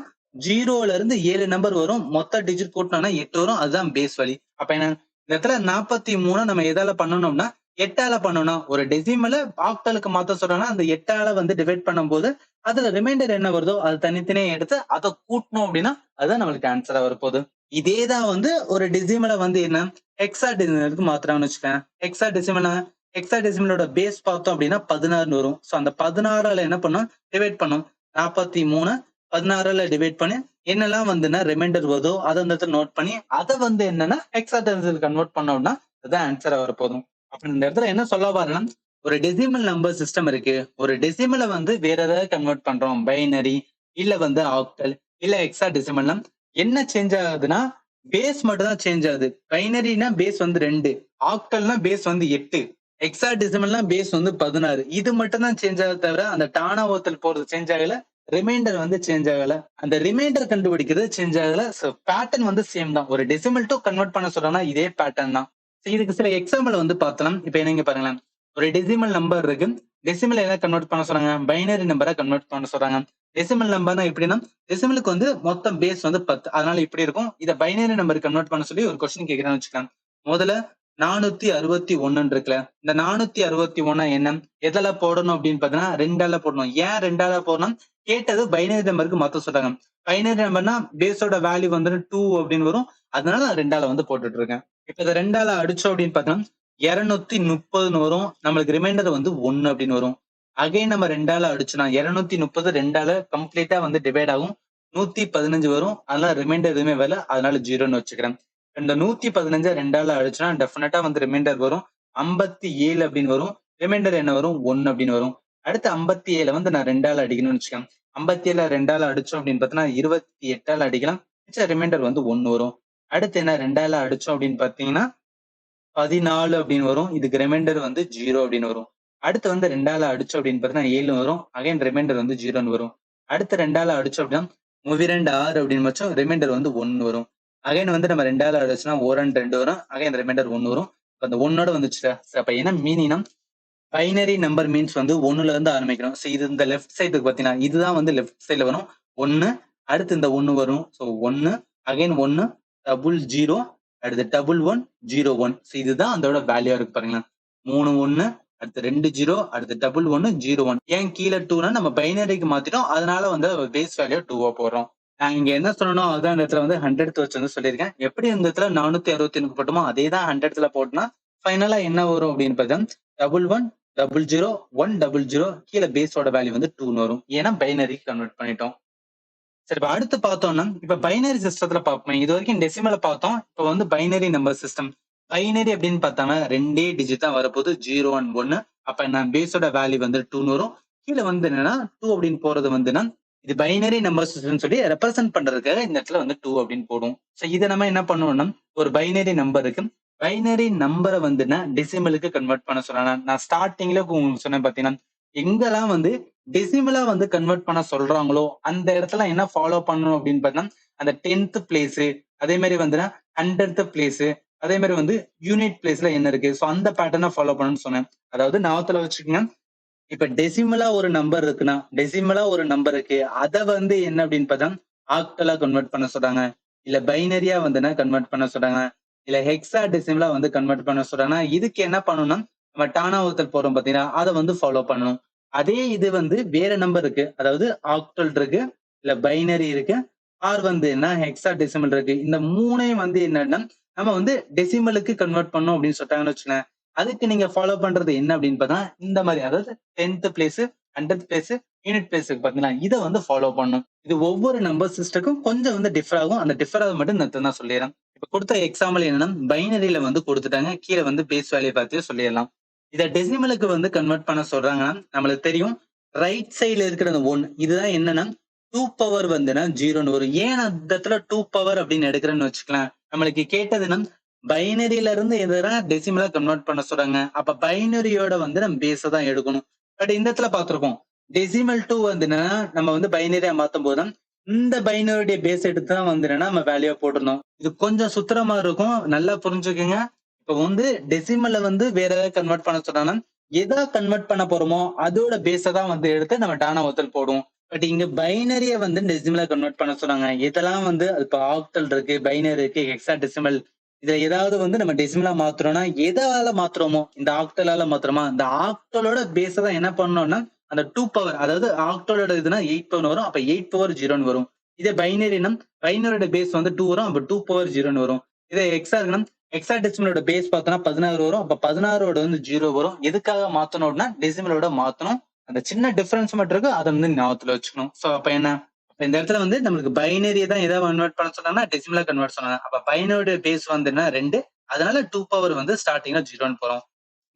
0ல இருந்து 7 நம்பர் வரும், மொத்த டிஜிட் கூட்டினோம்னா 8 வரும், அதுதான் பேஸ் வேல்யூ. அப்ப என்ன இந்த இடத்துல 43 நம்ம எதால பண்ணணும்னா 8ஆல பண்ணணும். ஒரு டெசிமல ஆக்டலுக்கு மாத்த சொல்றாங்கன்னா அந்த 8ஆல வந்து டிவைட் பண்ணும்போது அதுல ரிமைண்டர் என்ன வருதோ அது தனித்தனியா எடுத்து அதை கூட்டணும் அப்படின்னா அதுதான் நம்மளுக்கு ஆன்சரா வரப்போகுது. இதேதான் வந்து ஒரு டெசிமலை வந்து என்ன ஹெக்ஸா டெசிமலுக்கு மாத்துறாங்கன்னு வச்சுக்கேன். ஹெக்ஸா டெசிமலோட பேஸ் பார்த்தோம் அப்படின்னா 16 வரும். சோ அந்த 16ஆல என்ன பண்ணும் டிவைட் பண்ணும். 43 16ஆல டிவைட் பண்ணி என்னெல்லாம் வந்துன்னா ரிமைண்டர் வருதோ அதை வந்து நோட் பண்ணி அதை வந்து என்னன்னா ஹெக்ஸா டெசிமல் கன்வெர்ட் பண்ணோம்னா அதுதான் ஆன்சரா வரப்போதும். அப்ப இந்த இடத்துல என்ன சொல்ல வரேன்னா ஒரு டெசிமல் நம்பர் சிஸ்டம் இருக்கு, ஒரு டெசிமலை வந்து வேற ஏதாவது கன்வெர்ட் பண்றோம், பைனரி இல்ல வந்து ஆக்டல் இல்ல ஹெக்ஸா டெசிமல்னா என்ன சேஞ்ச் ஆகுதுன்னா பேஸ் மட்டும் தான் சேஞ்ச் ஆகுது. பைனரினா பேஸ் வந்து 2, ஆக்டல்னா பேஸ் வந்து 8, ஹெக்ஸாடெசிமல்னா பேஸ் வந்து 16. இது மட்டும் தான் சேஞ்ச் ஆகுது தவிர அந்த டானா ஓத்தல் போறது சேஞ்ச் ஆகல. ரிமைண்டர் வந்து சேஞ்ச் ஆகல. அந்த ரிமைண்டர் கண்டுபிடிக்கிறது சேஞ்ச் ஆகல. சோ பேட்டர்ன் வந்து சேம் தான். ஒரு டெசிமல் டு கன்வெர்ட் பண்ண சொல்றோம்னா இதே பேட்டர்ன் தான். So, இதுக்கு சில எக்ஸாம்பிள் வந்து பார்த்தலாம். இப்ப நீங்க பாருங்களேன். ஒரு டெசிமல் நம்பர் இருக்கு. டெசிமல் எதை கன்வெர்ட் பண்ண சொல்றாங்க? பைனரி நம்பரை கன்வெர்ட் பண்ண சொல்றாங்க. டெசிமல் நம்பர்னா எப்படின்னா டெசிமலுக்கு வந்து மொத்தம் பேஸ் வந்து 10. அதனால இப்படி இருக்கும். இதை பைனரி நம்பர் கன்வெர்ட் பண்ண சொல்லி ஒரு கொஸ்டின் கேட்கிறேன்னு வச்சுக்கலாம். முதல்ல 461 இருக்குல்ல, இந்த 461 என்ன எதில் போடணும் அப்படின்னு பார்த்தீங்கன்னா 2ஆல போடணும். ஏன் 2ஆல போடணும்? கேட்டது பைனரி நம்பருக்கு மாத்த சொல்றாங்க. பைனரி நம்பர்னா பேஸோட வேல்யூ வந்து 2 அப்படின்னு வரும். அதனால நான் 2ஆல வந்து போட்டுட்டு இருக்கேன். இப்ப இதை 2ஆல அடிச்சோம் அப்படின்னு பார்த்தோம்னா 230 வரும். நம்மளுக்கு ரிமைண்டர் வந்து 1 அப்படின்னு வரும். அகைன் நம்ம 2ஆல அடிச்சோம்னா 230 2ஆல கம்ப்ளீட்டா வந்து டிவைட் ஆகும். 115 வரும். அதனால ரிமைண்டர் எதுவுமே வரல. அதனால 0ன்னு வச்சுக்கிறேன். இந்த 115 2ஆல அடிச்சோம்னா டெஃபினட்டா வந்து ரிமைண்டர் வரும். 57 அப்படின்னு வரும். ரிமைண்டர் என்ன வரும்? 1 அப்படின்னு வரும். அடுத்து 57 வந்து நான் 2ஆல அடிக்கணும்னு வச்சுக்கேன். 57 2ஆல அடிச்சோம் அப்படின்னு பார்த்தீங்கன்னா 28ஆல அடிக்கலாம். மிச்ச ரிமைண்டர் வந்து 1 வரும். அடுத்து என்ன 2ஆல அடிச்சோம் அப்படின்னு பார்த்தீங்கன்னா 14 அப்படின்னு வரும். இதுக்கு ரிமைண்டர் வந்து 0 அப்படின்னு வரும். அடுத்து வந்து 2ஆல அடிச்சோம் அப்படின்னு பார்த்தீங்கன்னா 7 வரும். அகைன் ரிமைண்டர் வந்து 0ன்னு வரும். அடுத்து 2ஆல அடிச்சோம் அப்படின்னா 6 அப்படின்னு வச்சோம். ரிமைண்டர் வந்து 1 வரும். அகைன் வந்து நம்ம 2ஆல அடிச்சோம்னா 2 வரும். அகைன் ரிமைண்டர் 1 வரும். அந்த 1ஓட வந்துச்சுடா. அப்ப என்ன மீனிங்னா பைனரி நம்பர் மீன்ஸ் வந்து 1ல இருந்து ஆரம்பிக்கணும். ஸோ இது இந்த லெஃப்ட் சைடுக்கு பார்த்தீங்கன்னா இதுதான் வந்து லெஃப்ட் சைடுல வரும். 1 அடுத்து இந்த 1 வரும். ஸோ 1 அகைன் 1 00 அடுத்து 11 01. ஸோ இதுதான் அதோட வேல்யூ இருக்கு பாருங்களேன். 3 1 அடுத்து 2 0 அடுத்து 11 01. ஏன் கீழே 2னா நம்ம பைனரிக்கு மாத்திட்டோம். அதனால வந்து பேஸ் வேல்யூ 2 போடுறோம். நான் இங்க என்ன சொல்லணும் அதான் இந்த இடத்துல வந்து 100th வச்சு வந்து சொல்லியிருக்கேன். எப்படி இந்த இடத்துல 461 போட்டோமோ அதே தான் 100th போட்டுனா ஃபைனலா என்ன வரும் அப்படின்னு பார்த்தா 11 00 100 கீழே பேஸோட வேல்யூ வந்து 2ன்னு வரும். ஏன்னா பைனரி கன்வெர்ட் பண்ணிட்டோம். சரி இப்ப அடுத்து பார்த்தோம்னா இப்ப பைனரி சிஸ்டத்துல பார்ப்போம். இது வரைக்கும் டெசிமல பார்த்தோம். இப்ப வந்து பைனரி நம்பர் சிஸ்டம். பைனரி அப்படின்னு பார்த்தாங்கன்னா 2 டிஜிட் தான் வரப்போகுது 0 and 1. அப்ப நான் பேஸோட வேல்யூ வந்து 2ன்னு வரும். கீழே வந்து என்னன்னா 2 அப்படின்னு போறது வந்துன்னா இது பைனரி நம்பர் சிஸ்டம் சொல்லி ரெப்ரசென்ட் பண்றதுக்காக இந்த இடத்துல வந்து 2 அப்படின்னு போடும். சோ இதை நம்ம என்ன பண்ணுவோம்னா ஒரு பைனரி நம்பர் இருக்கு. பைனரி நம்பரை வந்துன்னா டெசிமலுக்கு கன்வெர்ட் பண்ண சொல்றாங்க. நான் ஸ்டார்டிங்ல உங்களுக்கு சொன்னேன் பாத்தீங்கன்னா எங்கெல்லாம் வந்து டெசிமலா வந்து கன்வெர்ட் பண்ண சொல்றாங்களோ அந்த இடத்துல என்ன ஃபாலோ பண்ணணும் அப்படின்னு பார்த்தீங்கன்னா அந்த 10th பிளேஸ் அதே மாதிரி வந்துன்னா 100th பிளேஸ் அதே மாதிரி வந்து யூனிட் பிளேஸ்ல என்ன இருக்கு ஸோ அந்த பேட்டர்னை ஃபாலோ பண்ணணும்னு சொன்னேன். அதாவது ஞாபகத்துல வச்சுக்கோங்க. இப்ப டெசிமலா ஒரு நம்பர் இருக்குன்னா டெசிமலா ஒரு நம்பர் இருக்கு அதை வந்து என்ன அப்படின்னு பார்த்தா ஆக்டலா கன்வெர்ட் பண்ண சொல்றாங்க. இல்ல பைனரியா வந்துன்னா கன்வெர்ட் பண்ண சொல்றாங்க. இல்ல ஹெக்ஸா டெசிமலா வந்து கன்வெர்ட் பண்ண சொல்றாங்கன்னா இதுக்கு என்ன பண்ணணும்னா நம்ம டானா ஊத்தல் போறோம் பாத்தீங்கன்னா அதை வந்து ஃபாலோ பண்ணணும். அதே இது வந்து வேற நம்பர் இருக்கு. அதாவது ஆக்டல் இருக்கு இல்ல பைனரி இருக்கு ஆர் வந்து என்ன ஹெக்ஸா டெசிமல் இருக்கு. இந்த மூணையும் வந்து என்னன்னா நம்ம வந்து டெசிமலுக்கு கன்வெர்ட் பண்ணோம் அப்படின்னு சொல்லிட்டாங்கன்னு வச்சுக்கோங்க. அதுக்கு நீங்க ஃபாலோ பண்றது என்ன அப்படின்னு பார்த்தா இந்த மாதிரி அதாவது 10th place 100th place unit பிளேஸுக்கு பாத்தீங்கன்னா இதை வந்து ஃபாலோ பண்ணும். இது ஒவ்வொரு நம்பர் சிஸ்டருக்கும் கொஞ்சம் வந்து டிஃபர் ஆகும். அந்த டிஃபர் ஆகும் மட்டும் நான் சொல்லிடுறேன். இப்ப கொடுத்த எக்ஸாம்பிள் என்னன்னா பைனரியில வந்து கொடுத்துட்டாங்க. கீழே வந்து பேஸ் வேல்யூ பார்த்து சொல்லிடலாம். இதை டெசிமலுக்கு வந்து கன்வெர்ட் பண்ண சொல்றாங்கன்னா நம்மளுக்கு தெரியும் ரைட் சைடுல இருக்கிற அந்த 1 இதுதான் என்னன்னா 2 பவர் வந்துன்னா 0ன்னு வரும். ஏன் அந்த இடத்துல 2 பவர் அப்படின்னு எடுக்கிறேன்னு வச்சுக்கலாம். நம்மளுக்கு கேட்டதுன்னா பைனரியில இருந்து எதுனா டெசிமலா கன்வெர்ட் பண்ண சொல்றாங்க. அப்ப பைனரியோட வந்து நம்ம பேஸ தான் எடுக்கணும். பட் இந்த இடத்துல பார்த்திருக்கோம் டெசிமல் 2 வந்துன்னா நம்ம வந்து பைனரியா மாத்தும் போது இந்த பைனரியோட பேஸ் எடுத்து தான் வந்து நம்ம வேல்யூ போட்டிருந்தோம். இது கொஞ்சம் சுத்துற மாதிரி இருக்கும். நல்லா புரிஞ்சுக்குங்க. இப்ப வந்து டெசிமலை வந்து வேற ஏதாவது கன்வெர்ட் பண்ண சொன்னாங்கன்னா எதா கன்வெர்ட் பண்ண போறோமோ அதோட பேஸ தான் வந்து எடுத்து நம்ம டானா ஒத்தல் போடுவோம். பட் இங்க பைனரிய வந்து டெசிமலா கன்வெர்ட் பண்ண சொன்னாங்க. இதெல்லாம் வந்து இப்ப ஆக்டல் இருக்கு பைனரி இருக்கு ஹெக்ஸா டெசிமல் இதுல ஏதாவது வந்து நம்ம டெசிமலா மாத்துறோம்னா எதால மாத்துறோமோ இந்த ஆக்டலால மாத்துறோமா இந்த ஆக்டலோட பேஸ தான் என்ன பண்ணோம்னா அந்த 2 பவர் அதாவது ஆக்டலோட இதுனா 8 பவர் வரும். அப்ப 8 பவர் 0ன்னு வரும். இதே பைனரினா பைனரியோட பேஸ் வந்து 2 வரும். அப்ப 2 பவர் 0ன்னு வரும். இதே எக்ஸா இருக்குன்னா ஹெக்ஸாடெசிமலோட பேஸ் பார்த்தோம்னா 16 வரும். அப்ப 16ஓட வந்து 0 வரும். எதுக்காக மாத்தணும் அப்படின்னா டெசிமலோட மாத்தணும். அந்த சின்ன டிஃபரன்ஸ் மட்டும் இருக்கு. அதை வந்து ஞாபகத்துல வச்சுக்கணும். சோ அப்ப என்ன இந்த இடத்துல வந்து நம்மளுக்கு பைனரியை தான் ஏதாவது கன்வெர்ட் பண்ண சொன்னாங்கன்னா டெசிமலா கன்வெர்ட் சொன்னாங்க. அப்ப பைனரியோட பேஸ் வந்து என்ன 2 அதனால 2 பவர் வந்து ஸ்டார்டிங்ல 0ன்னு போறோம்.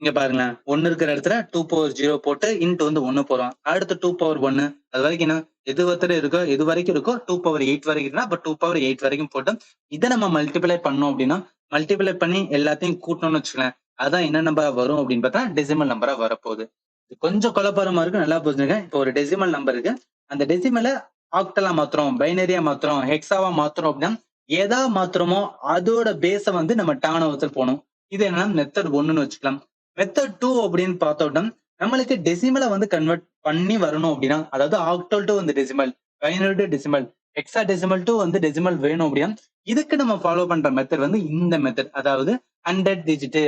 இங்க பாருங்களேன், 1 இருக்கிற இடத்துல 2 power 0 போட்டு இன்ட்டு வந்து 1 போடுறோம். அடுத்து 2 power 1 அது வரைக்கும் என்ன எது ஒருத்தர் இருக்கோ எது வரைக்கும் இருக்கோ 2 power 8 வரைக்கும் இருக்குன்னா அப்ப 2 power 8 வரைக்கும் போட்டு இதை நம்ம மல்டிப்ளை பண்ணோம் அப்படின்னா மல்டிப்ளை பண்ணி எல்லாத்தையும் கூட்டணும்னு வச்சுக்கலாம். அதான் என்ன நம்பரா வரும் அப்படின்னு பார்த்தா டெசிமல் நம்பரா வரப்போகுது. இது கொஞ்சம் குழப்பமா இருக்கு, நல்லா புரிஞ்சுங்க. இப்போ ஒரு டெசிமல் நம்பர் இருக்கு, அந்த டெசிமலை ஆக்டலா மாத்துறோம், பைனரியா மாத்துறோம், ஹெக்ஸாவா மாத்துறோம் அப்படின்னா எதா மாத்துறோமோ அதோட பேஸ வந்து நம்ம டானவத்தில் போகணும். இது என்னன்னா மெத்தட் 1ன்னு வச்சுக்கலாம். மெத்தட் 2 அப்படின்னு பார்த்தோம்னா நம்மளுக்கு டெசிமலை வந்து கன்வெர்ட் பண்ணி வரணும் அப்படின்னா, அதாவது ஆக்டல் டு வந்து decimal, binary to decimal, hexa decimal to வந்து டெசிமல் வேணும் அப்படின்னா இதுக்கு நம்ம ஃபாலோ பண்ற மெத்தட் வந்து இந்த மெத்தட். அதாவது 100 digit,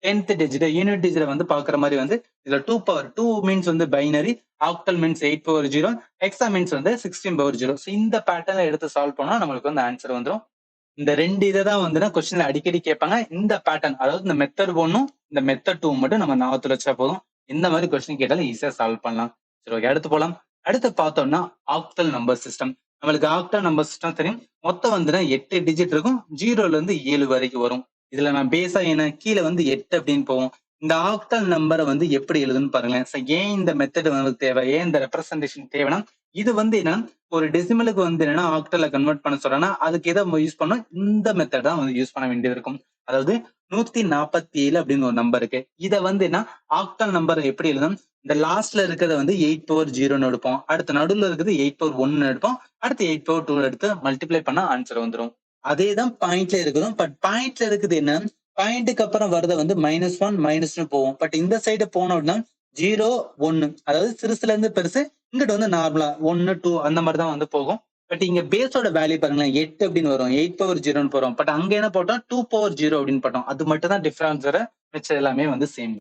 10th digit, unit digit வந்து பாக்குற மாதிரி வந்து இதுல 2 மீன்ஸ் வந்து binary, octal means 8 power 0, hexa means வந்து 16 power 0. இந்த பேட்டர்ல எடுத்து சால்வ் பண்ணா நம்மளுக்கு வந்து ஆன்சர் வந்துடும். இந்த ரெண்டு இதை தான் வந்து கொஸ்டின்ல அடிக்கடி கேட்பாங்க. இந்த பேட்டர்ன் அதாவது இந்த மெத்தட் 1ம் இந்த மெத்தட் 2 மட்டும் நம்ம ஞாபகத்துல வச்சா போதும். இந்த மாதிரி கொஸ்டின் கேட்டாலும் ஈஸியா சால்வ் பண்ணலாம். சரி, ஓகே, அடுத்து போலாம். அடுத்து பார்த்தோம்னா ஆக்டல் நம்பர் சிஸ்டம். நம்மளுக்கு ஆக்டல் நம்பர் சிஸ்டம் தெரியும். மொத்தம் வந்து 8 டிஜிட் இருக்கும், 0ல இருந்து 7 வரைக்கும் வரும். இதுல நான் பேஸா என்ன கீழே வந்து 8 அப்படின்னு போவோம். இந்த ஆக்டல் நம்பரை வந்து எப்படி எழுதுன்னு பாருங்களேன். ஏன் இந்த மெத்தட் நமக்கு தேவை, ஏன் இந்த ரெப்ரசன்டேஷன் தேவைன்னா இது வந்து என்ன ஒரு டெசிமலுக்கு வந்து என்னன்னா ஆக்டல்ல கன்வெர்ட் பண்ண சொல்றேன்னா அதுக்கு எதை யூஸ் பண்ணோம், இந்த மெத்தட் தான் வந்து யூஸ் பண்ண வேண்டியது இருக்கும். அதாவது 147 அப்படின்னு ஒரு நம்பர் இருக்கு. இதை வந்து என்ன ஆக்டல் நம்பர் எப்படி எழுதணும், இந்த லாஸ்ட்ல இருக்கிறத வந்து 8 power 0ன்னு எடுப்போம், அடுத்த நடுவில் இருக்கிறது 8 power 1 எடுப்போம், அடுத்து 8 power 2 எடுத்து மல்டிப்ளை பண்ணா ஆன்சர் வந்துடும். அதே தான் பாயிண்ட்ல இருக்கிறோம். பட் பாயிண்ட்ல இருக்குது என்ன, பாயிண்ட்டுக்கு அப்புறம் வரத வந்து -1 மைனஸ்னு போவோம். பட் இந்த சைடு போனோம் அப்படின்னா 0 1 அதாவது சிறுசுல இருந்து பெருசு, இங்கிட்ட வந்து நார்மலா 1 2 அந்த மாதிரி தான் வந்து போகும். பட் இங்க பேஸோட வேல்யூ பாருங்களேன் 8 அப்படின்னு வரும், 8 power 0ன்னு போறோம். பட் அங்க என்ன போட்டோம் 2 power 0 அப்படின்னு போட்டோம். அது மட்டும் தான் டிஃபரன்ஸ், வர மிச்சம் எல்லாமே வந்து சேம்.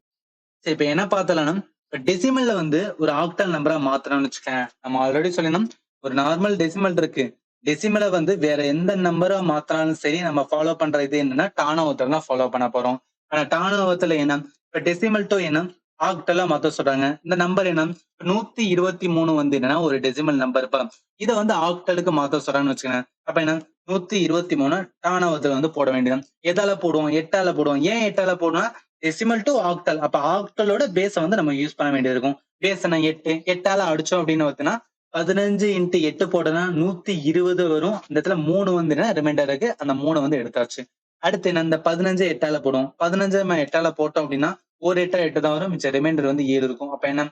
சரி, இப்ப என்ன பார்த்தலாம், இப்ப டெசிமல்ல வந்து ஒரு ஆக்டல் நம்பரா மாத்தணும்னு வச்சுக்கேன். நம்ம ஆல்ரெடி சொல்லினோம் ஒரு நார்மல் டெசிமல் இருக்கு. டெசிமலை வந்து வேற எந்த நம்பரா மாத்தினாலும் சரி நம்ம ஃபாலோ பண்ற இது என்னன்னா டானோவத்தில் தான் ஃபாலோ பண்ண போறோம். ஆனா டானோவத்துல என்ன, இப்ப டெசிமல் டு என்ன ஆக்டலா மாத்த சொல்றாங்க. இந்த நம்பர் என்ன 123 வந்து என்னன்னா ஒரு டெசிமல் நம்பர். இப்ப இதை வந்து ஆக்டலுக்கு மாத்த சொல்றாங்கன்னு வச்சுக்கோங்க. அப்ப என்ன 123 டானோவத்துல வந்து போட வேண்டியது. எதால போடுவோம், 8ஆல போடுவோம். ஏன் 8ஆல போடுவோம்னா டெசிமல் டு ஆக்டல். அப்ப ஆக்டலோட பேஸ வந்து நம்ம யூஸ் பண்ண வேண்டியது இருக்கும். பேஸ் என்ன 8, 8ஆல அடிச்சோம் அப்படின்னு பார்த்தீங்கன்னா 15 × 8 போட்டோம்னா 120 வரும். இந்த இடத்துல 3 வந்து ரிமைண்டர் இருக்கு, அந்த 3 வந்து எடுத்தாச்சு. அடுத்து என்ன, இந்த 15 8ஆல போடுவோம். 15 நம்ம 8ஆல போட்டோம் அப்படின்னா ஒரு 8 8 தான் வரும், மிச்சம் ரிமைண்டர் வந்து 7 இருக்கும். அப்ப என்ன,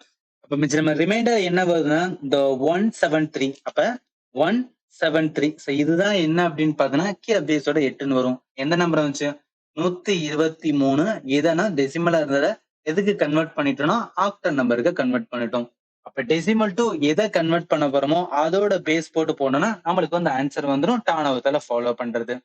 அப்ப மிச்சம் நம்ம ரிமைண்டர் என்ன வருதுன்னா இந்த 173. அப்ப 173. இதுதான் என்ன அப்படின்னு பார்த்தோன்னா கீழே பேஸோட 8ன்னு வரும். எந்த நம்பர் வந்துச்சு 123. எதனா டெசிமலா இருந்தத எதுக்கு கன்வெர்ட் பண்ணிட்டோம்னா ஆக்டல் நம்பருக்கு கன்வெர்ட் பண்ணிட்டோம். அப்ப டெசிமல் டு எதை கன்வெர்ட் பண்ண போறோமோ அதோட பேஸ் போட்டு போனோம்னா நம்மளுக்கு வந்து ஆன்சர் வந்துடும் டானவத்தால ஃபாலோ பண்றது.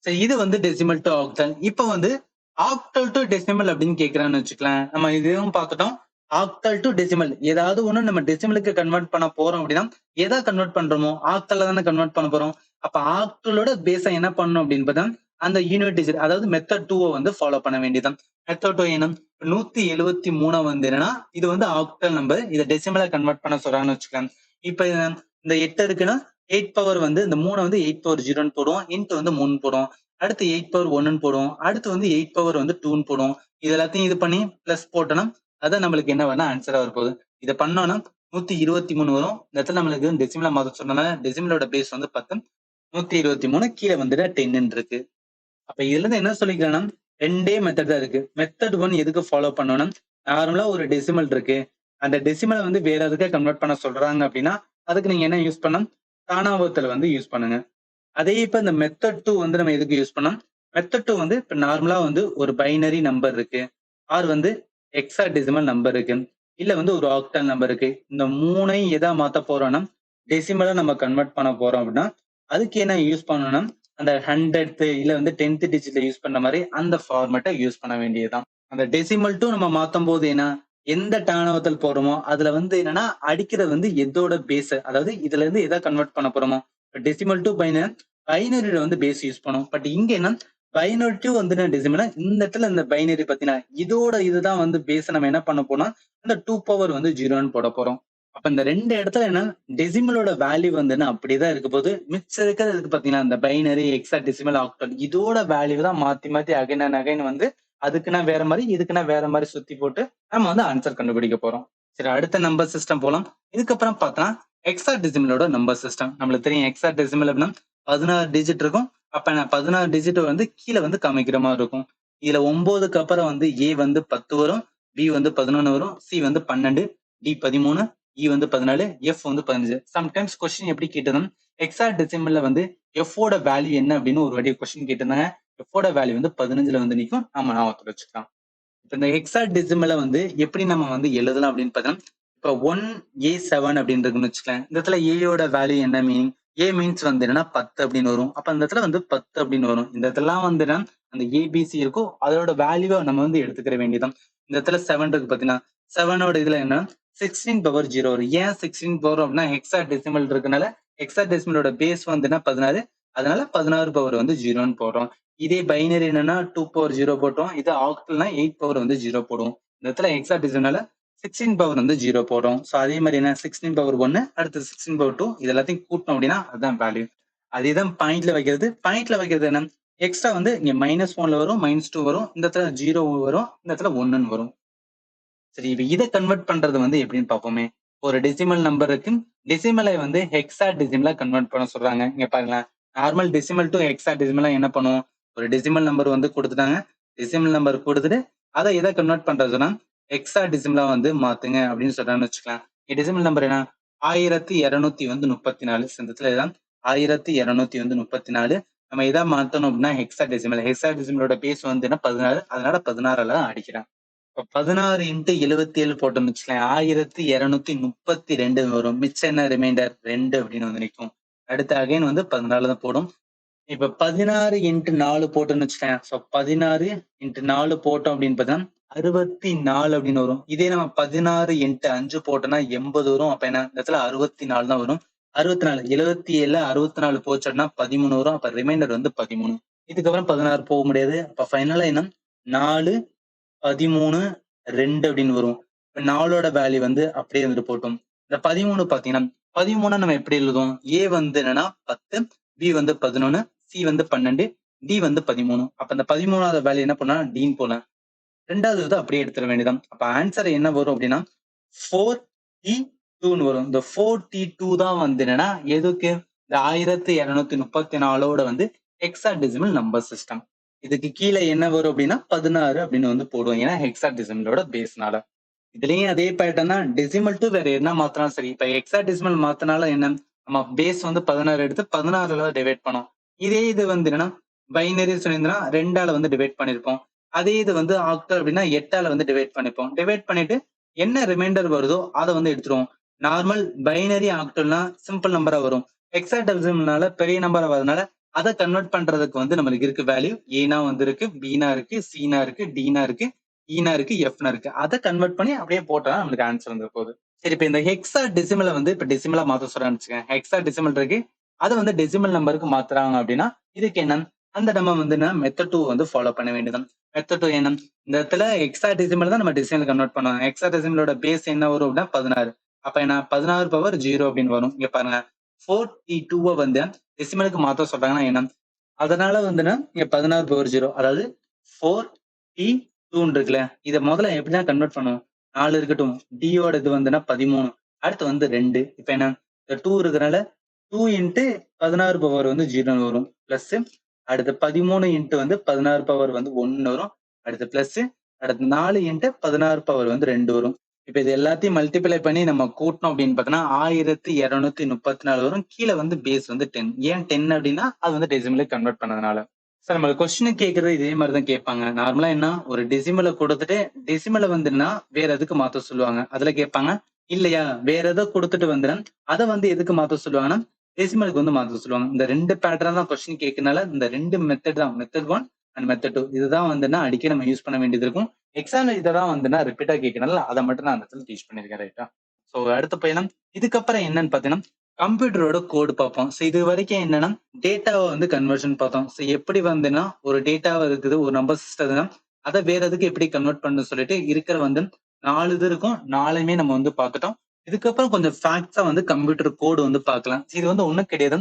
சரி, இது வந்து டெசிமல் டு ஆக்டல். இப்ப வந்து ஆக்டல் டு டெசிமல் அப்படின்னு கேட்கிறான்னு வச்சுக்கலாம். நம்ம இதுவும் பார்த்துட்டோம். ஆக்டல் டு டெசிமல் ஏதாவது ஒண்ணு நம்ம டெசிமலுக்கு கன்வெர்ட் பண்ண போறோம் அப்படின்னா எதை கன்வெர்ட் பண்றோமோ ஆக்டல்ல தானே கன்வெர்ட் பண்ண போறோம். அப்ப ஆக்டலோட பேஸ என்ன பண்ணணும் அப்படின்னு பார்த்தா அந்த யூனிட் டிஜிட் அதாவது மெத்தட் 2 வந்து ஃபாலோ பண்ண வேண்டியதான். மெத்தட் 2 என்ன 173 வந்து என்னன்னா இது வந்து ஆக்டல் நம்பர், இதை டெசிமலா கன்வெர்ட் பண்ண சொல்றாங்கன்னு வச்சுக்கலாம். இப்ப இந்த 8 இருக்குன்னா 8 பவர் வந்து இந்த 3 வந்து 8 power 0ன்னு போடுவோம், இன்ட்டு வந்து 3 போடுவோம், அடுத்து 8 power 1ன்னு போடுவோம், அடுத்து வந்து 8 power வந்து 2ன்னு போடுவோம். இது எல்லாத்தையும் இது பண்ணி பிளஸ் போட்டோம்னா அதான் நம்மளுக்கு என்ன வேணா ஆன்சரா வரப்போகுது. இதை பண்ணோம்னா 123 வரும். இந்த இடத்துல நம்மளுக்கு டெசிமலா மாத்த சொன்னதுனால டெசிமலோட பேஸ் வந்து 10, 123 கீழே வந்துட்டு 10 இருக்கு. அப்ப இதுல இருந்து என்ன சொல்லிக்கிறேன்னா ரெண்டே மெத்தட் தான் இருக்கு. மெத்தட் 1 எதுக்கு ஃபாலோ பண்ணணும்னா நார்மலா ஒரு டெசிமல் இருக்கு, அந்த டெசிமலை வந்து வேற எதுக்கே கன்வெர்ட் பண்ண சொல்றாங்க அப்படின்னா அதுக்கு நீங்க என்ன யூஸ் பண்ணலாம், தானாவத்துல வந்து யூஸ் பண்ணுங்க. அதே இப்ப இந்த மெத்தட் 2 வந்து நம்ம எதுக்கு யூஸ் பண்ணோம், மெத்தட் 2 வந்து இப்ப நார்மலா வந்து ஒரு பைனரி நம்பர் இருக்கு, ஆர் வந்து எக்ஸா டெசிமல் நம்பர் இருக்கு, இல்ல வந்து ஒரு ஆக்டல் நம்பர் இருக்கு. இந்த மூணையும் எதா மாத்த போறோம்னா டெசிமலா நம்ம கன்வெர்ட் பண்ண போறோம் அப்படின்னா அதுக்கு என்ன யூஸ் பண்ணணும்னா அந்த 100th இல்ல வந்து 10th டிஜிட்ல யூஸ் பண்ண மாதிரி அந்த ஃபார்மேட்டை யூஸ் பண்ண வேண்டியதுதான். அந்த டெசிமல் டு நம்ம மாத்தும் போது என்ன எந்த டானவத்தில் போறோமோ அதுல வந்து என்னன்னா அடிக்கிறது வந்து எதோட பேஸ், அதாவது இதுல இருந்து எதை கன்வெர்ட் பண்ண போறோமோ டெசிமல் டு பைனரியில வந்து பேஸ் யூஸ் பண்ணும். பட் இங்க என்ன பைனரி டு வந்து டெசிமல், இந்த இடத்துல இந்த பைனரி பத்தினா இதோட இதுதான் வந்து பேஸ் நம்ம என்ன பண்ண போறோம் அந்த 2 பவர் வந்து 0ன்னு போட போறோம். அப்ப இந்த ரெண்டு இடத்துல என்ன டெசிமலோட வேல்யூ வந்து அப்படிதான் இருக்க போது, மிச்சம் இருக்கிறது இருக்கு பாத்தீங்கன்னா இந்த பைனரி எக்ஸா டெசிமல் ஆக்டல் இதோட வேல்யூ தான் மாத்தி மாத்தி அகைன் அண்ட் அகைன் வந்து அதுக்குன்னா வேற மாதிரி, இதுக்குன்னா வேற மாதிரி சுத்தி போட்டு நம்ம வந்து ஆன்சர் கண்டுபிடிக்க போறோம். சரி, அடுத்த நம்பர் சிஸ்டம் போலாம். இதுக்கப்புறம் பார்த்தா ஹெக்ஸாடெசிமலோட நம்பர் சிஸ்டம். நம்மளுக்கு தெரியும் ஹெக்ஸாடெசிமல் அப்படின்னா 16 டிஜிட் இருக்கும். அப்ப நான் 16 டிஜிட் வந்து கீழே வந்து காமிக்கிற மாதிரி இருக்கும். இதுல 9க்கு அப்புறம் வந்து ஏ வந்து 10 வரும், பி வந்து 11 வரும், சி வந்து 12, டி 13, இ வந்து 14, எஃப் வந்து 15. சம்டைம்ஸ் கொஸ்டின் எப்படி கேட்டதும் ஹெக்ஸாடெசிமல்ல வந்து எஃப் ஓட வேல்யூ என்ன அப்படின்னு ஒரு வாட்டி கொஸ்டின் கேட்டிருந்தாங்க. எஃப் ஓட வேல்யூ வந்து 15ல வந்து நிற்கும். நம்ம ஞாபகத்துல வச்சுக்கலாம். இப்ப இந்த ஹெக்ஸாடெசிமலை வந்து எப்படி நம்ம வந்து எழுதலாம் அப்படின்னு பார்த்தோம்னா, இப்ப 1A7 அப்படின்னு இருக்குன்னு வச்சுக்கலாம். இந்த இடத்துல ஏயோட வேல்யூ என்ன மீனிங்? ஏ மீன்ஸ் வந்து என்னன்னா 10 அப்படின்னு வரும். அப்ப அந்த இடத்துல வந்து 10 அப்படின்னு வரும். இந்த இடத்துலலாம் வந்து அந்த ஏபிசி இருக்கும், அதோட வேல்யூவை நம்ம வந்து எடுத்துக்கிற வேண்டியதான். இந்த இடத்துல 7 இருக்கு பாத்தீங்கன்னா, 7ஓட இதுல என்ன 16 பவர் 0 வரும். ஏன் 16 பவர் அப்படின்னா ஹெக்ஸாடெசிமல் இருக்கனால ஹெக்ஸாடெசிமலோட பேஸ் வந்து என்ன 16, அதனால 16 பவர் வந்து 0ன்னு போடுறோம். இதே பைனரி என்னன்னா 2 பவர் 0 போட்டோம். இது ஆக்டல்னா 8 பவர் வந்து 0 போடுவோம். இந்த இடத்துல ஹெக்ஸாடெசிமல்னால 16 பவர் வந்து 0 போடுறோம். ஸோ அதே மாதிரி என்ன 16 பவர் 1, அடுத்து 16 பவர் 2, இது எல்லாத்தையும் கூட்டணும் அப்படின்னா அதுதான் வேல்யூ. அதேதான் பாயிண்ட்ல வைக்கிறது. பாயிண்ட்ல வைக்கிறது என்ன எக்ஸ்ட்ரா வந்து இங்க -1ல வரும், -2 வரும், இந்த இடத்துல 0 வரும், இந்த இடத்துல 1ன்னு வரும். சரி, இப்ப இதை கன்வெர்ட் பண்றது வந்து எப்படின்னு பார்ப்போமே. ஒரு டெசிமல் நம்பருக்கு டெசிமலை வந்து ஹெக்ஸா டெசிமலா கன்வெர்ட் பண்ண சொல்றாங்க. இங்க பாருங்களேன், நார்மல் டெசிமல் டு ஹெக்ஸா டெசிமலா என்ன பண்ணுவோம்? ஒரு டெசிமல் நம்பர் வந்து கொடுத்துட்டாங்க. டெசிமல் நம்பர் கொடுத்துட்டு அதை எதை கன்வெர்ட் பண்றதுன்னா ஹெக்ஸா டெசிமலா வந்து மாத்துங்க அப்படின்னு சொல்றாங்கன்னு வச்சுக்கலாம். டெசிமல் நம்பர் என்ன 1234. இந்த இடத்துல இதான் 1234. நம்ம எதை மாத்தணும் அப்படின்னா ஹெக்ஸா டெசிமல். ஹெக்ஸா டெசிமலோட பேஸ் வந்து 16, அதனால 16ல அடிக்கிறேன். இப்ப 16 இன்ட்டு 77 போட்டோம்னு வச்சுக்கலாம் 1232 வரும். மிச்சம் என்ன ரிமைண்டர் 2 அப்படின்னு வந்து நிற்கும். அடுத்து அகைன் வந்து 14 தான் போடும். இப்ப 16 இன்ட்டு 4 போட்டோம்னு வச்சுக்கலாம். ஸோ 16 இன்ட்டு 4 போட்டோம் அப்படின்னு பார்த்தா 64 அப்படின்னு வரும். இதே நம்ம 16 இன்ட்டு 5 போட்டோம்னா 80 வரும். அப்ப என்ன இந்த இடத்துல 64 தான் வரும். 64 77 64 போச்சு அப்படின்னா 13 வரும். அப்ப ரிமைண்டர் வந்து 13. இதுக்கப்புறம் 16 போக முடியாது. அப்ப ஃபைனலா என்ன 4 13 2 அப்படின்னு வரும். இப்ப 4ஓட வேல்யூ வந்து அப்படியே வந்துட்டு போட்டோம். இந்த 13 பாத்தீங்கன்னா 13 நம்ம எப்படி எழுதுவோம்? ஏ வந்து என்னன்னா 10, பி வந்து 11, சி வந்து 12, டி வந்து 13. அப்ப இந்த 13வது வேல்யூ என்ன பண்ணா டின்னு போலாம். ரெண்டாவது வந்து அப்படியே எடுத்துட வேண்டியதான். அப்ப ஆன்சர் என்ன வரும் அப்படின்னா 4T2ன்னு வரும். இந்த 4T2 தான் வந்து என்னன்னா எதுக்கு இந்த 1234ஓட வந்து ஹெக்ஸாடெசிமல் நம்பர் சிஸ்டம். இதுக்கு கீழே என்ன வரும் அப்படின்னா 16 அப்படின்னு வந்து போடுவோம். ஏன்னா ஹெக்ஸாடெசிமலோட பேஸ்னால. இதுலயும் அதே பேட்டர்ன் தான். டெசிமல் டு வேற என்ன மாத்தினாலும் சரி. இப்ப ஹெக்ஸாடெசிமல் மாத்தினால என்ன நம்ம பேஸ் வந்து 16 எடுத்து 16ல டிவைட் பண்ணோம். இதே இது வந்து என்னன்னா பைனரி சொல்லியிருந்தா 2ஆல வந்து டிவைட் பண்ணிருப்போம். அதே இது வந்து ஆக்டல் அப்படின்னா 8ஆல வந்து டிவைட் பண்ணிப்போம். டிவைட் பண்ணிட்டு என்ன ரிமைண்டர் வருதோ அதை வந்து எடுத்துருவோம். நார்மல் பைனரி ஆக்டல்னா சிம்பிள் நம்பரா வரும். ஹெக்ஸாடெசிமல்னால பெரிய நம்பரா வரதுனால அதை கன்வெர்ட் பண்றதுக்கு வந்து நம்மளுக்கு இருக்கு வேல்யூ. ஏனா வந்து இருக்கு, பீனா இருக்கு, சீனா இருக்கு, டீனா இருக்கு, ஈனா இருக்கு, எஃப்னா இருக்கு. அதை கன்வெர்ட் பண்ணி அப்படியே போட்டா நம்மளுக்கு ஆன்சர் வந்து போகுது. சரி, இப்ப இந்த ஹெக்ஸா டெசிமலை வந்து இப்ப டெசிமலா மாத்த சொல்றான்னு வச்சுக்கோங்க. ஹெக்ஸா டெசிமல் இருக்கு, அதை வந்து டெசிமல் நம்பருக்கு மாத்துறாங்க அப்படின்னா இதுக்கு என்ன அந்த நம்ம வந்து மெத்தட் 2 வந்து ஃபாலோ பண்ண வேண்டியதான். மெத்தட் 2 என்ன இந்த இடத்துல ஹெக்ஸா டெசிமல் தான் நம்ம டெசிமல் கன்வெர்ட் பண்ணுவோம். ஹெக்ஸா டெசிமலோட பேஸ் என்ன வரும் அப்படின்னா 16. அப்ப என்ன 16 பவர் 0 அப்படின்னு வரும். இங்க பாருங்க 4T2 வந்து டெசிமலுக்கு மாத்த சொல்றாங்கன்னா என்ன அதனால வந்துன்னா இங்க 16 பவர் 0 அதாவது 4T2 இருக்குல்ல இதை முதல்ல எப்படிதான் கன்வெர்ட் பண்ணுவோம். 4 இருக்கட்டும், டியோட இது வந்துன்னா 13, அடுத்து வந்து 2. இப்ப என்ன இந்த 2 இருக்கிறனால 2 இன்ட்டு 16 பவர் வந்து 0 வரும். பிளஸ் அடுத்து 13 இன்ட்டு வந்து 16 பவர் வந்து 1 வரும். அடுத்து பிளஸ் அடுத்து 4 இன்ட்டு 16 பவர் வந்து 2 வரும். இப்ப இது எல்லாத்தையும் மல்டிப்ளை பண்ணி நம்ம கூட்டணும் அப்படின்னு பார்த்தோம்னா 1234 வரும். கீழே வந்து பேஸ் வந்து 10. ஏன் 10 அப்படின்னா அது வந்து டெசிமலுக்கு கன்வெர்ட் பண்ணதுனால. சார் நம்ம கொஸ்டின் கேட்கறது இதே மாதிரி தான் கேட்பாங்க. நார்மலா என்ன ஒரு டெசிமலை கொடுத்துட்டு டெசிமலை வந்துன்னா வேற எதுக்கு மாத்த சொல்லுவாங்க. அதுல கேட்பாங்க. இல்லையா வேற எதோ கொடுத்துட்டு வந்துடும் அதை வந்து எதுக்கு மாத்த சொல்லுவாங்கன்னா டெசிமலுக்கு வந்து மாத்த சொல்லுவாங்க. இந்த 2 பேட்டர்ன் தான் கொஸ்டின் கேட்கறதுனால இந்த 2 மெத்தட் தான், மெத்தட் 1 அண்ட் மெத்தட் 2 இதுதான் வந்துன்னா அடிக்கடி நம்ம யூஸ் பண்ண வேண்டியது இருக்கும். எக்ஸாம்ல இததான் வந்துன்னா ரிப்பீட்டா கேட்கறதுனால அதை மட்டும் நான் அந்த இடத்துல டீச் பண்ணிருக்கேன். ரைட்டா? சோ அடுத்த பயணம் இதுக்கப்புறம் என்னன்னு பாத்தீங்கன்னா கம்ப்யூட்டரோட கோடு பார்ப்போம். ஸோ இது வரைக்கும் என்னன்னா டேட்டாவை வந்து கன்வர்ஷன் பார்த்தோம். ஸோ எப்படி வந்துன்னா ஒரு டேட்டாவை இருக்குது ஒரு நம்பர் சிஸ்டம் அதை வேற எதுக்கு எப்படி கன்வெர்ட் பண்ணு சொல்லிட்டு இருக்கிற வந்து 4 இது இருக்கும். 4மே நம்ம வந்து பார்த்துட்டோம். இதுக்கப்புறம் கொஞ்சம் ஃபேக்ட்ஸா வந்து கம்ப்யூட்டர் கோடு வந்து பார்க்கலாம். இது வந்து ஒண்ணும் கிடையாது.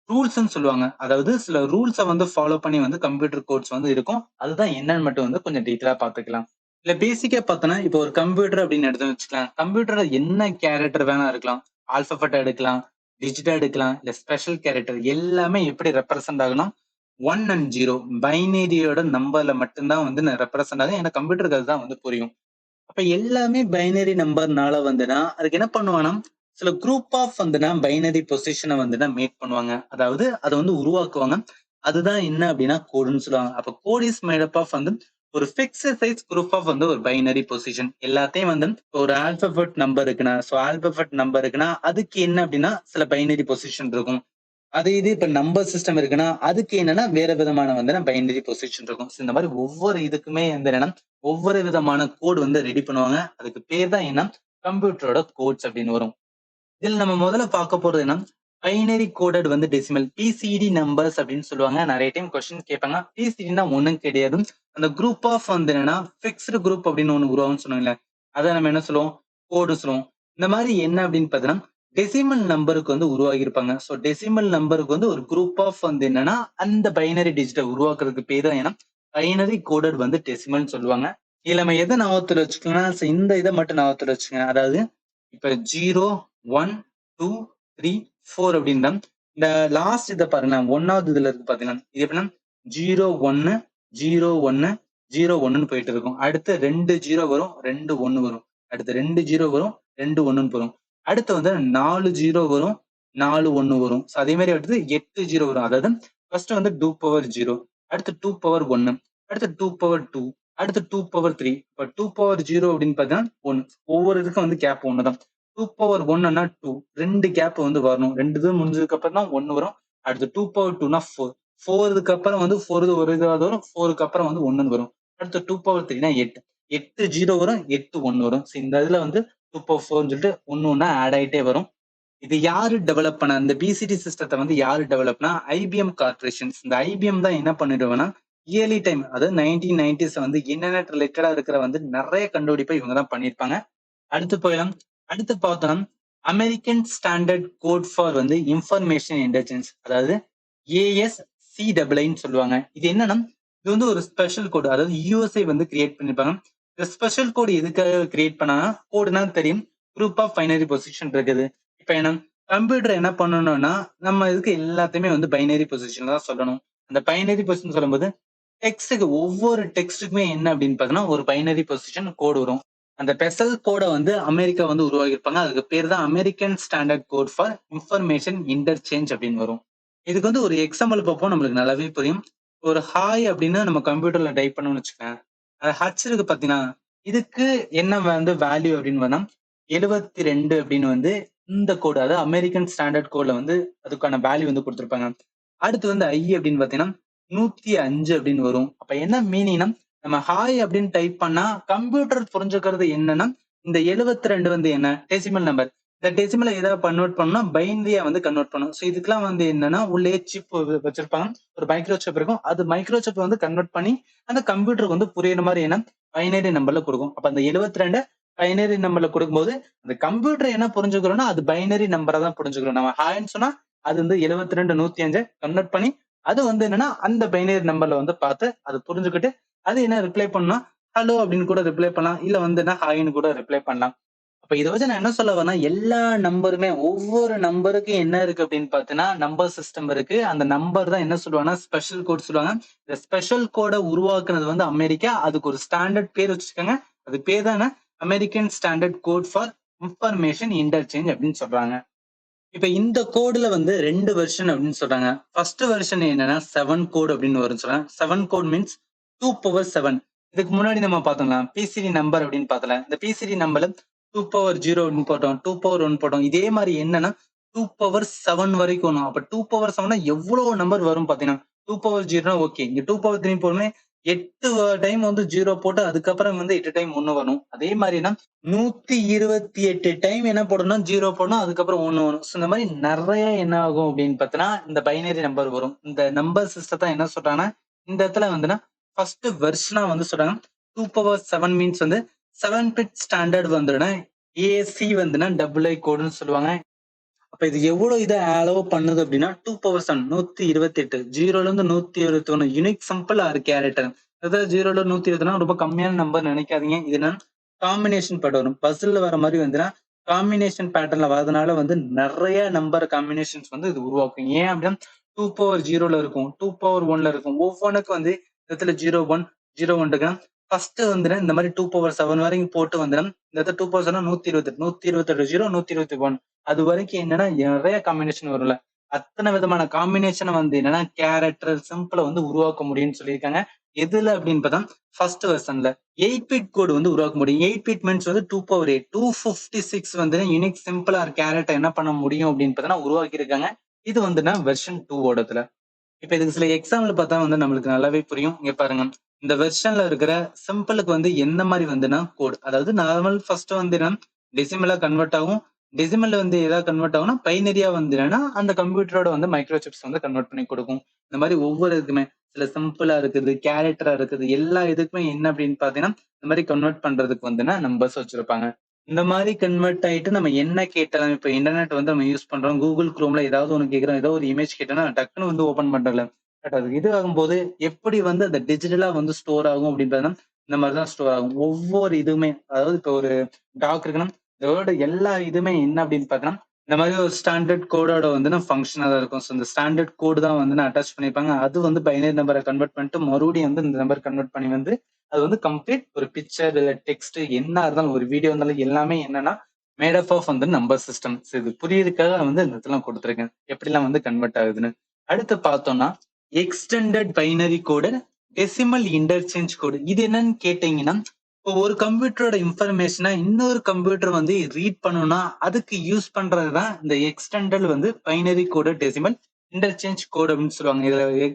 ரூல்ஸ்ன்னு சொல்லுவாங்க. அதாவது சில ரூல்ஸ வந்து ஃபாலோ பண்ணி வந்து கம்ப்யூட்டர் கோட்ஸ் வந்து இருக்கும். அதுதான் என்னன்னு மட்டும் வந்து கொஞ்சம் டீட்டெயிலா பார்த்துக்கலாம். இல்ல பேசிக்கா பார்த்தோம்னா, இப்போ ஒரு கம்ப்யூட்டர் அப்படின்னு எடுத்து வச்சுக்கலாம். கம்ப்யூட்டர்ல என்ன கேரக்டர் வேணா இருக்கலாம். ஆல்பபெட் எடுக்கலாம், டிஜிட்டா எடுக்கலாம், இல்ல ஸ்பெஷல் கேரக்டர் எல்லாமே எப்படி ரெப்ரசென்ட் ஆகணும்? 1 அண்ட் 0 பைனரியோட நம்பர்ல மட்டும் தான் வந்து ரெப்ரசென்ட் ஆகும். ஏன்னா கம்ப்யூட்டருக்கு அதுதான் வந்து புரியும். அப்ப எல்லாமே பைனரி நம்பர்னால வந்துனா, அதுக்கு என்ன பண்ணுவாங்கன்னா, சில குரூப் ஆஃப் வந்துனா பைனரி பொசிஷன வந்துனா மேக் பண்ணுவாங்க. அதாவது அத வந்து உருவாக்குவாங்க. அதுதான் என்ன அப்படின்னா கோடுன்னு சொல்லுவாங்க. அப்ப code is made up of வந்து ஒரு ஃபிக்ஸ்ட் சைஸ் குரூப் ஆஃப் வந்து ஒரு பைனரி பொசிஷன். எல்லாத்தையும் வந்து ஒரு ஆல்பபெட் நம்பர் இருக்குன்னா, ஆல்பபெட் நம்பர் இருக்குன்னா, அதுக்கு என்ன அப்படின்னா சில பைனரி பொசிஷன் இருக்கும். அது இது இப்ப நம்பர் சிஸ்டம் இருக்குன்னா, அதுக்கு என்னன்னா வேற விதமான வந்து பைனரி பொசிஷன் இருக்கும். இந்த மாதிரி ஒவ்வொரு இதுக்குமே வந்து என்னன்னா, ஒவ்வொரு விதமான கோட் வந்து ரெடி பண்ணுவாங்க. அதுக்கு பேர் தான் என்ன கம்ப்யூட்டரோட கோட்ஸ் அப்படின்னு வரும். இதுல நம்ம முதல்ல பார்க்க போறது என்ன பைனரி கோடட் வந்து டெசிமல் பிசிடி நம்பர்ஸ் அப்படின்னு சொல்லுவாங்க. நிறைய டைம் கொஸ்டின் கேட்பாங்க. பிசிடினா ஒண்ணும் கிடையாது. அந்த குரூப் ஆஃப் வந்து என்னன்னா பிக்ஸ்டு குரூப் அப்படின்னு ஒண்ணு உருவாகும்னு சொன்னாங்கல்ல. அதை நம்ம என்ன சொல்லுவோம் கோடு சொல்லுவோம். இந்த மாதிரி என்ன அப்படின்னு பாத்தீங்கன்னா டெசிமல் நம்பருக்கு வந்து உருவாகி இருப்பாங்க. ஸோ டெசிமல் நம்பருக்கு வந்து ஒரு குரூப் ஆஃப் வந்து என்னன்னா அந்த பைனரி டிஜிட்டை உருவாக்குறதுக்கு பேர் தான் ஏன்னா பைனரி கோடட் வந்து டெசிமல்னு சொல்லுவாங்க. இதுல நம்ம எதை ஞாபகத்துல வச்சுக்கோங்கன்னா இந்த இதை மட்டும் ஞாபகத்துல வச்சுக்கோங்க. அதாவது இப்ப 0, 1, 2, 3, 4 அப்படின்னா இந்த லாஸ்ட் இதை பாருங்க ஒன்னாவது இதுல இருக்கு பாத்தீங்கன்னா இது எப்படின்னா 0, 1, 0, 1, 0, 1ன்னு போயிட்டு இருக்கும். அடுத்து 2 0 வரும், 2 1 வரும். அடுத்து 2 0 வரும், 2 1ன்னு வரும். அடுத்து வந்து 4 0 வரும், 4 1 வரும். அதே மாதிரி அடுத்து 8 0 வரும். அதாவது ஃபர்ஸ்ட் வந்து 2 பவர் 0, அடுத்து 2 பவர் 1, அடுத்து 2 பவர் 2, அடுத்து 2 பவர் 3. இப்ப 2 பவர் 0 அப்படின்னு பார்த்தீங்கன்னா 1. ஒவ்வொரு இதுக்கும் வந்து கேப் 1 தான். 2 பவர் 1ன்னா 2. 2 கேப் வந்து வரணும். 2 இது முடிஞ்சதுக்கு அப்புறம் தான் 1 வரும். அடுத்து 2 பவர் 2னா 4. 4க்கு அப்புறம் வந்து 4 ஒரு இதுவாக வரும். 4க்கு அப்புறம் வந்து 1 வரும். அடுத்து 2 பவர் 3னா 8. 8 0 வரும், 8 1 வரும். இந்த இதுல வந்து 2 பவர் 4ன்னு சொல்லிட்டு ஒன்னு ஒன்னா ஆட் ஆயிட்டே வரும். இது யாரு டெவலப் பண்ண இந்த பிசிடி சிஸ்டத்தை வந்து யாரு டெவலப்னா ஐபிஎம் கார்பரேஷன்ஸ். இந்த ஐபிஎம் தான் என்ன பண்ணிடுவேன்னா இயர்லி டைம் அதாவது 1990s வந்து இன்டர்நெட் ரிலேட்டடா இருக்கிற வந்து நிறைய கண்டுபிடிப்பை இவங்க தான் பண்ணியிருப்பாங்க. அடுத்து போயிடலாம். அடுத்து பார்த்தோம் அமெரிக்கன் ஸ்டாண்டர்ட் கோட் ஃபார் வந்து இன்ஃபர்மேஷன் இன்டெலிஜென்ஸ், அதாவது ASCII சொல்லுவாங்க. இது என்னன்னா இது வந்து ஒரு ஸ்பெஷல் கோடு. அதாவது யூஎஸ்ஏ வந்து கிரியேட் பண்ணிருப்பாங்க. இந்த ஸ்பெஷல் கோடு எதுக்காக கிரியேட் பண்ணா கோடுனா தெரியும் குரூப் ஆஃப் பைனரி பொசிஷன் இருக்குது. இப்ப என்ன கம்ப்யூட்டர் என்ன பண்ணணும்னா நம்ம இதுக்கு எல்லாத்தையுமே வந்து பைனரி பொசிஷன் தான் சொல்லணும். அந்த பைனரி பொசிஷன் சொல்லும்போது டெக்ஸ்ட்டுக்கு ஒவ்வொரு டெக்ஸ்ட்டுக்குமே என்ன அப்படின்னு பார்த்தீங்கன்னா ஒரு பைனரி பொசிஷன் கோடு வரும். அந்த ஸ்பெஷல் கோடை வந்து அமெரிக்கா வந்து உருவாக்கியிருப்பாங்க. அதுக்கு பேர் தான் American standard code for information interchange அப்படின்னு வரும். இதுக்கு வந்து ஒரு எக்ஸாம்பிள் பார்ப்போம், நம்மளுக்கு நல்லாவே புரியும். ஒரு ஹாய் அப்படின்னு நம்ம கம்ப்யூட்டர்ல டைப் பண்ணணும்னு வச்சுக்கோங்க. அது ஹச் இருக்கு பார்த்தீங்கன்னா இதுக்கு என்ன வந்து வேல்யூ அப்படின்னு பார்த்தா 72 அப்படின்னு வந்து இந்த கோடு அதாவது அமெரிக்கன் ஸ்டாண்டர்ட் கோட்ல வந்து அதுக்கான வேல்யூ வந்து கொடுத்துருப்பாங்க. அடுத்து வந்து ஐ அப்படின்னு பார்த்தீங்கன்னா 105 அப்படின்னு வரும். அப்ப என்ன மீனிங்னா நம்ம ஹாய் அப்படின்னு டைப் பண்ணா கம்ப்யூட்டர் புரிஞ்சுக்கிறது என்னன்னா இந்த 72 வந்து என்ன டெசிமல் நம்பர். இந்த டெசிமலை ஏதாவது கன்வெர்ட் பண்ணா பைனரியா வந்து கன்வெர்ட் பண்ணும். ஸோ இதுக்கெல்லாம் வந்து என்னன்னா உள்ளே சிப் வச்சிருப்பாங்க. ஒரு மைக்ரோ சிப் இருக்கும். அது மைக்ரோ சிப் வந்து கன்வெர்ட் பண்ணி அந்த கம்ப்யூட்டருக்கு வந்து புரியுற மாதிரி என்ன பைனரி நம்பர்ல கொடுக்கும். அப்ப அந்த 72 பைனரி நம்பர்ல கொடுக்கும்போது அந்த கம்ப்யூட்டர் என்ன புரிஞ்சுக்கிறோம்னா அது பைனரி நம்பரை தான் புரிஞ்சுக்கிறோம். நம்ம ஹாய்ன்னு சொன்னா அது வந்து 72 105 கன்வெர்ட் பண்ணி அது வந்து என்னன்னா அந்த பைனரி நம்பர்ல வந்து பார்த்து அது புரிஞ்சுக்கிட்டு அது என்ன ரிப்ளை பண்ணா ஹலோ அப்படின்னு கூட ரிப்ளை பண்ணலாம். இல்ல வந்து என்ன ஹாய்ன்னு கூட ரிப்ளை பண்ணலாம். அப்ப இதை வச்சு நான் என்ன சொல்ல வரேன்னா எல்லா நம்பருமே ஒவ்வொரு நம்பருக்கு என்ன இருக்கு அப்படின்னு பார்த்தீங்கன்னா நம்பர் சிஸ்டம் இருக்கு. அந்த நம்பர் தான் என்ன சொல்லுவாங்கன்னா ஸ்பெஷல் கோட் சொல்லுவாங்க. இந்த ஸ்பெஷல் கோடை உருவாக்குனது வந்து அமெரிக்கா. அதுக்கு ஒரு ஸ்டாண்டர்ட் பேர் வச்சுக்கோங்க. அது பேர் தான் American standard code for information interchange அப்படின்னு சொல்றாங்க. இப்ப இந்த கோடுல வந்து 2 வெர்ஷன் அப்படின்னு சொல்றாங்க. ஃபர்ஸ்ட் வெர்ஷன் என்னன்னா 7 கோட் அப்படின்னு வரும் சொல்றாங்க. 7 கோட் மீன்ஸ் 2 பவர் 7. இதுக்கு முன்னாடி நம்ம பார்த்தோம்னா பிசிடி நம்பர் அப்படின்னு பார்த்தல. இந்த பிசிடி நம்பர்ல 2 பவர் 0 அப்படின்னு போட்டோம், 2 பவர் 1 போட்டோம். இதே மாதிரி என்னன்னா 2 பவர் 7 வரைக்கும் வரும். அப்ப 2 பவர் 7 எவ்வளவு நம்பர் வரும் பாத்தீங்கன்னா 2 பவர் 0 ஓகே. இங்க 2 பவர் 3 போடுமே 8 டைம் வந்து 0 போட்டு அதுக்கப்புறம் வந்து 8 டைம் 1 வரும். அதே மாதிரினா 128 டைம் என்ன போடணும் 0 போடணும் அதுக்கப்புறம் 1 வரும். இந்த மாதிரி நிறைய என்ன ஆகும் அப்படின்னு பார்த்தீங்கன்னா இந்த பைனரி நம்பர் வரும். இந்த நம்பர் சிஸ்டத்தை என்ன சொல்றாங்கன்னா இந்த இடத்துல வந்துன்னா ஃபர்ஸ்ட் வெர்ஷனா வந்து சொல்றாங்க 2 பவர் 7 மீன்ஸ் வந்து 7 பிட் ஸ்டாண்டர்ட் வந்துடும். ஏசி வந்துன்னா டபுள் ஐ கோடுன்னு சொல்லுவாங்க. அப்ப இது எவ்வளவு இதை அலோவ் பண்ணுது அப்படின்னா 2 128 ஜீரோல இருந்து 121 யூனிக் சிம்பிள் ஆர் கேரக்டர். அதாவது 0ல 121 ரொம்ப கம்மியான நம்பர் நினைக்காதீங்க. இது என்ன காம்பினேஷன் பேட்டர்ன் வரும். பசில்ல வர மாதிரி வந்துன்னா காம்பினேஷன் பேட்டர்ன்ல வரதுனால வந்து நிறைய நம்பர் காம்பினேஷன்ஸ் வந்து இது உருவாக்கும். ஏன் அப்படின்னா 2 பவர் 0ல இருக்கும், 2 பவர் 1ல இருக்கும். ஒவ்வொன்றுக்கும் வந்து இடத்துல 0 1 0 1 இருக்கு. ஃபர்ஸ்ட் வந்து இந்த மாதிரி 2 பவர் 7 வரைக்கும் போட்டு வந்து இந்த இடத்துல 2 பவர் 7 128 0 121 அது வரைக்கும் என்னன்னா நிறைய காம்பினேஷன் வரும்ல. அத்தனை விதமான காம்பினேஷனை வந்து என்னன்னா கேரக்டர் சிம்பிள வந்து உருவாக்க முடியும்னு சொல்லியிருக்காங்க. எதுல அப்படின்னு பார்த்தா ஃபர்ஸ்ட் வெர்ஷன்ல 8 பிட் கோடு வந்து உருவாக்க முடியும். 8 பிட் மீன்ஸ் வந்து 2 பவர் 8 256 வந்து யூனிக் சிம்பிளா கேரக்டர் என்ன பண்ண முடியும் அப்படின்னு பார்த்தா உருவாக்கி இருக்காங்க. இது வந்துன்னா வெர்ஷன் 2 ஓடத்துல. இப்ப இதுக்கு சில எக்ஸாம்பிள் பார்த்தா வந்து நம்மளுக்கு நல்லாவே புரியும். இங்க பாருங்க. இந்த வெர்ஷன்ல இருக்கிற சிம்பிளுக்கு வந்து எந்த மாதிரி வந்துன்னா கோட். அதாவது நார்மல் ஃபர்ஸ்ட் வந்து டெசிமலா கன்வெர்ட் ஆகும். டெசிமல்ல வந்து ஏதாவது கன்வெர்ட் ஆகும்னா பைனரியா வந்து என்னன்னா அந்த கம்ப்யூட்டரோட வந்து மைக்ரோ சிப்ஸ் வந்து கன்வெர்ட் பண்ணி கொடுக்கும். இந்த மாதிரி ஒவ்வொரு இதுக்குமே சில சிம்பிளா இருக்குது, கேரக்டரா இருக்குது, எல்லா இதுக்குமே என்ன அப்படின்னு பாத்தீங்கன்னா இந்த மாதிரி கன்வெர்ட் பண்றதுக்கு வந்துன்னா நம்பர்ஸ் வச்சிருப்பாங்க. இந்த மாதிரி கன்வெர்ட் ஆயிட்டு நம்ம என்ன கேட்டாலும் இப்ப இன்டர்நெட் வந்து நம்ம யூஸ் பண்றோம். கூகுள் குரோம்ல ஏதாவது ஒண்ணு கேட்கிறோம், ஏதோ ஒரு இமேஜ் கேட்டோம்னா டக்குன்னு வந்து ஓபன் பண்றல. பட் அது இது ஆகும்போது எப்படி வந்து அந்த டிஜிட்டலா வந்து ஸ்டோர் ஆகும் அப்படின்றதுனா இந்த மாதிரிதான் ஸ்டோர் ஆகும். ஒவ்வொரு இதுவுமே அதாவது இப்ப ஒரு டாக் இருக்குன்னா இதோட எல்லா இதுவுமே என்ன அப்படின்னு பார்த்தோம்னா இந்த மாதிரி ஒரு ஸ்டாண்டர்ட் கோடோட வந்து ஃபங்க்ஷனா தான் இருக்கும். ஸோ இந்த ஸ்டாண்டர்ட் கோடு தான் வந்து அட்டாச் பண்ணிருப்பாங்க. அது வந்து பைனரி நம்பரை கன்வெர்ட் பண்ணிட்டு மறுபடியும் வந்து இந்த நம்பர் கன்வெர்ட் பண்ணி வந்து அது வந்து கம்ப்ளீட் ஒரு பிக்சர் இல்ல டெக்ஸ்ட் என்ன இருந்தாலும் ஒரு வீடியோ இருந்தாலும் எல்லாமே என்னன்னா மேட் அப் ஆஃப் வந்து நம்பர் சிஸ்டம். இது புரியுறதுக்காக வந்து இந்த இடத்துல கொடுத்துருக்கேன் எப்படிலாம் வந்து கன்வெர்ட் ஆகுதுன்னு. அடுத்து பார்த்தோம்னா எக்ஸ்டெண்டட் பைனரி கோடு, டெசிமல் இன்டர்சேஞ்ச் கோடு. இது என்னன்னு கேட்டீங்கன்னா இப்போ ஒரு கம்ப்யூட்டரோட இன்ஃபர்மேஷனை இன்னொரு கம்ப்யூட்டர் வந்து ரீட் பண்ணணும்னா அதுக்கு யூஸ் பண்றதுதான் இந்த எக்ஸ்டெண்டட் வந்து பைனரி கோடு, டெசிமல் இன்டர்சேஞ்ச் கோடு அப்படின்னு சொல்லுவாங்க.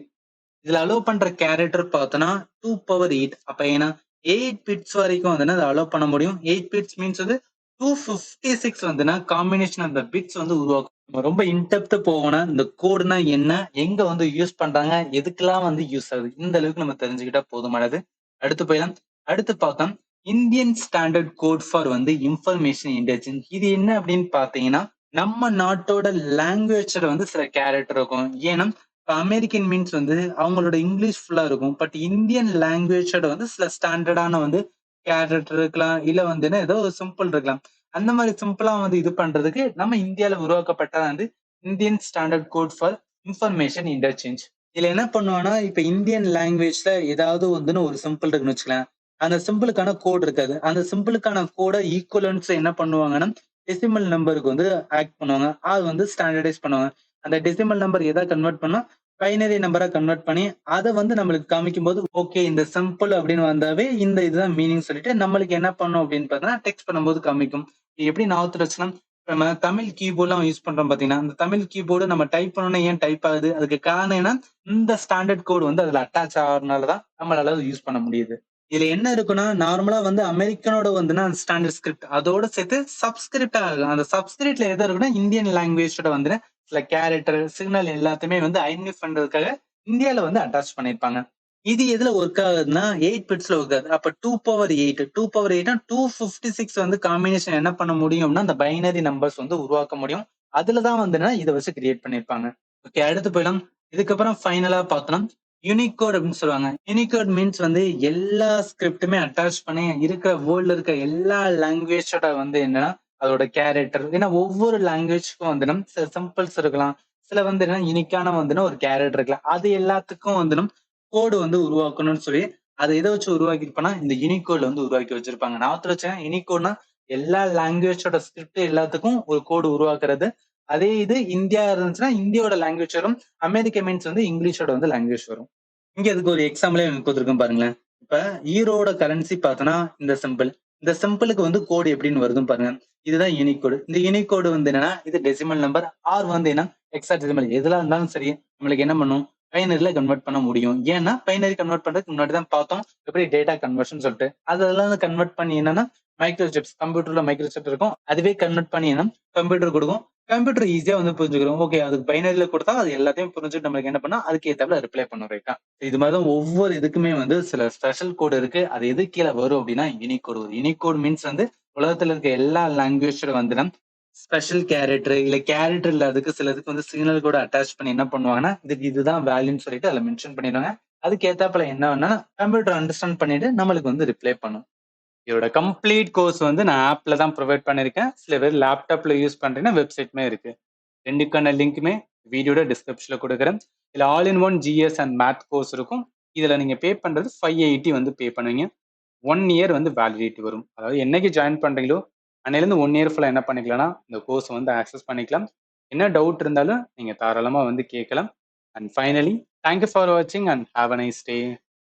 இதுல அலோவ் பண்ற கேரக்டர் பார்த்தோன்னா 2 பவர் 8. அப்ப ஏன்னா 8 பிட்ஸ் வரைக்கும் வந்து அதை அலோவ் பண்ண முடியும். 8 பிட்ஸ் மீன்ஸ் வந்து 256 வந்துன்னா காம்பினேஷன் ஆஃப் த பிட்ஸ் வந்து உருவாக்கும். நம்ம ரொம்ப இன்டெப்த் போவோம்னா இந்த கோடுனா என்ன, எங்க வந்து யூஸ் பண்றாங்க, எதுக்கெல்லாம் வந்து யூஸ் ஆகுது, இந்த அளவுக்கு நம்ம தெரிஞ்சுக்கிட்டா போதுமானது. அடுத்து போயிடலாம். அடுத்து பார்த்தோம் இந்தியன் ஸ்டாண்டர்ட் கோட் ஃபார் வந்து இன்ஃபர்மேஷன் இன்டெலிஜென்ஸ். இது என்ன அப்படின்னு பாத்தீங்கன்னா நம்ம நாட்டோட லாங்குவேஜ்ல வந்து சில கேரக்டர் இருக்கும். ஏன்னா அமெரிக்கன் மீன்ஸ் வந்து அவங்களோட இங்கிலீஷ் ஃபுல்லா இருக்கும். பட் இந்தியன் லாங்குவேஜோட வந்து சில ஸ்டாண்டர்டான வந்து கேரக்டர் இருக்கலாம், இல்ல வந்து ஏதோ ஒரு சிம்பிள் இருக்கலாம். அந்த மாதிரி சிம்பிளா வந்து இது பண்றதுக்கு நம்ம இந்தியால உருவாக்கப்பட்ட வந்து Indian standard code for information interchange. இதுல என்ன பண்ணுவாங்கன்னா இப்ப இந்தியன் லாங்குவேஜ்ல ஏதாவது வந்து ஒரு சிம்பிள் இருக்குன்னு வச்சுக்கலாம். அந்த சிம்பிளுக்கான கோட் இருக்காது. அந்த சிம்பிளுக்கான கோட ஈக்குவலன்ஸ் என்ன பண்ணுவாங்கன்னா டெசிமல் நம்பருக்கு வந்து ஆக்ட் பண்ணுவாங்க. அது வந்து ஸ்டாண்டர்டைஸ் பண்ணுவாங்க. அந்த டெசிமல் நம்பர் எதை கன்வெர்ட் பண்ணா பைனரி நம்பரா கன்வெர்ட் பண்ணி அதை வந்து நம்மளுக்கு காமிக்கும் போது ஓகே இந்த சிம்பிள் அப்படின்னு வந்தாவே இந்த இதுதான் மீனிங் சொல்லிட்டு நம்மளுக்கு என்ன பண்ணும் அப்படின்னு பார்த்தா டெக்ஸ்ட் பண்ணும்போது காமிக்கும். எப்படி ஞாபகத்துல வச்சுக்கலாம், நம்ம தமிழ் கீபோர்ட்லாம் யூஸ் பண்றோம் பாத்தீங்கன்னா அந்த தமிழ் கீபோர்டு நம்ம டைப் பண்ணோம்னா ஏன் டைப் ஆகுது, அதுக்கு காரணம் என்ன, இந்த ஸ்டாண்டர்ட் கோடு வந்து அதுல அட்டாச் ஆகிறதுனாலதான் நம்மளால யூஸ் பண்ண முடியுது. இதுல என்ன இருக்குன்னா நார்மலா வந்து அமெரிக்கனோட வந்துன்னா ஸ்டாண்டர்ட் ஸ்கிரிப்ட் அதோட சேர்த்து சப்ஸ்கிரிப்ட் ஆகும். அந்த சப்ஸ்கிரிப்ட்ல எது இருக்குன்னா இந்தியன் லாங்குவேஜோட வந்து சில கேரக்டர் சிக்னல் எல்லாத்தையுமே வந்து ஐடென்டிஃபை பண்றதுக்காக இந்தியால வந்து அட்டாச் பண்ணிருப்பாங்க. இது எதுல ஒர்க் ஆகுதுன்னா 8 பிட்ஸ்ல ஒர்க் ஆகுது. அப்ப 2 பவர் 8 256 வந்து காம்பினேஷன் என்ன பண்ண முடியும்னா அந்த பைனரி நம்பர்ஸ் வந்து உருவாக்க முடியும். அதுலதான் வந்து இதை வச்சு கிரியேட் பண்ணிருப்பாங்க. ஓகே, அடுத்து போயிடலாம். இதுக்கப்புறம் ஃபைனலா பார்த்தோம் யூனிகோட் அப்படின்னு சொல்லுவாங்க. யூனிகோட் மீன்ஸ் வந்து எல்லா ஸ்கிரிப்டுமே அட்டாச் பண்ணி இருக்கிற வேர்ல்ட்ல இருக்க எல்லா லாங்குவேஜோட வந்து என்னன்னா அதோட கேரக்டர். ஏன்னா ஒவ்வொரு லாங்குவேஜ்க்கும் வந்து சில சிம்பிள்ஸ் இருக்கலாம், சில வந்து என்ன யூனிக்கான வந்து ஒரு கேரக்டர் இருக்கலாம். அது எல்லாத்துக்கும் வந்து கோடு வந்து உருவாக்கணும்னு சொல்லி அதை எதை வச்சு உருவாக்கிருப்பானா இந்த யூனிகோட்ல வந்து உருவாக்கி வச்சிருப்பாங்க. நான் வச்சேன் யூனிகோட்னா எல்லா லாங்குவேஜோட ஸ்கிரிப்ட் எல்லாத்துக்கும் ஒரு கோடு உருவாக்குறது. அதே இது இந்தியா இருந்துச்சுன்னா இந்தியாவோட லாங்குவேஜ் வரும், அமெரிக்க மீன்ஸ் வந்து இங்கிலீஷோட வந்து லாங்குவேஜ் வரும். இங்க அதுக்கு ஒரு எக்ஸாம்பிளே கொடுத்துருக்கேன் பாருங்களேன். இப்ப ஈரோட கரன்சி பார்த்தோன்னா இந்த சிம்பிள், இந்த சிம்பிளுக்கு வந்து கோடு எப்படின்னு வருதுன்னு பாருங்க. இதுதான் யூனிகோடு. இந்த யூனிகோடு வந்து என்னன்னா இது டெசிமல் நம்பர் ஆர் வந்து என்ன எக்ஸா டெசிமல் எதுல இருந்தாலும் சரி நம்மளுக்கு என்ன பண்ணும் பைனரில கன்வெர்ட் பண்ண முடியும். ஏன்னா பைனரி கன்வெர்ட் பண்றதுக்கு முன்னாடி தான் பார்த்தோம் எப்படி டேட்டா கன்வர்ஷன் சொல்லிட்டு அதெல்லாம் கன்வெர்ட் பண்ணி என்னன்னா மைக்ரோ சிப்ஸ் கம்ப்யூட்டர்ல மைக்ரோ சிப் இருக்கும், அதுவே கன்வெர்ட் பண்ணி என்ன கம்ப்யூட்டர் கொடுக்கும். கம்ப்யூட்டர் ஈஸியா வந்து புரிஞ்சுக்கிறோம். ஓகே அதுக்கு பைனரியில கொடுத்தா அது எல்லாத்தையும் புரிஞ்சுட்டு நம்மளுக்கு என்ன பண்ணா அதுக்கு ஏத்தாப்புல ரிப்ளை பண்ணும். ரைட்டா, இது மாதிரிதான் ஒவ்வொரு இதுக்குமே வந்து சில ஸ்பெஷல் கோடு இருக்கு. அது எது கீழே வரும் அப்படின்னா யூனிகோடு. யூனிகோடு மீன்ஸ் வந்து உலகத்துல இருக்க எல்லா லாங்குவேஜோட வந்து ஸ்பெஷல் கேரக்டர் இல்ல கேரக்டர் இல்லாததுக்கு சிலதுக்கு வந்து சிக்னல் கூட அட்டாச் பண்ணி என்ன பண்ணுவாங்கன்னா இதுக்கு இதுதான் வேல்யூன்னு சொல்லிட்டு அதில் மென்ஷன் பண்ணிடுவாங்க. அதுக்கு ஏத்தாப்புல என்ன வேணா கம்ப்யூட்டர் அண்டர்ஸ்டாண்ட் பண்ணிட்டு நம்மளுக்கு வந்து ரிப்ளை பண்ணும். இதோட கம்ப்ளீட் கோர்ஸ் வந்து நான் ஆப்ல தான் ப்ரொவைட் பண்ணிருக்கேன். சில பேர் லேப்டாப்ல யூஸ் பண்றீங்கன்னா வெப்சைட்மே இருக்கு. ரெண்டுக்கான லிங்க்குமே வீடியோட டிஸ்கிரிப்ஷன்ல கொடுக்குறேன். இதுல all in one GS and math course இருக்கும். இதுல நீங்க பே பண்றது 580 வந்து பே பண்ணுவீங்க. 1 இயர் வந்து வேலிடிட்டி வரும். அதாவது என்னைக்கு ஜாயின் பண்றீங்களோ அன்னையிலேருந்து 1 இயர் ஃபுல்லா என்ன பண்ணிக்கலாம்னா இந்த கோர்ஸ் வந்து ஆக்சஸ் பண்ணிக்கலாம். என்ன டவுட் இருந்தாலும் நீங்க தாராளமா வந்து கேட்கலாம். அண்ட் ஃபைனலி தேங்க்யூ ஃபார் வாட்சிங் and have a nice day.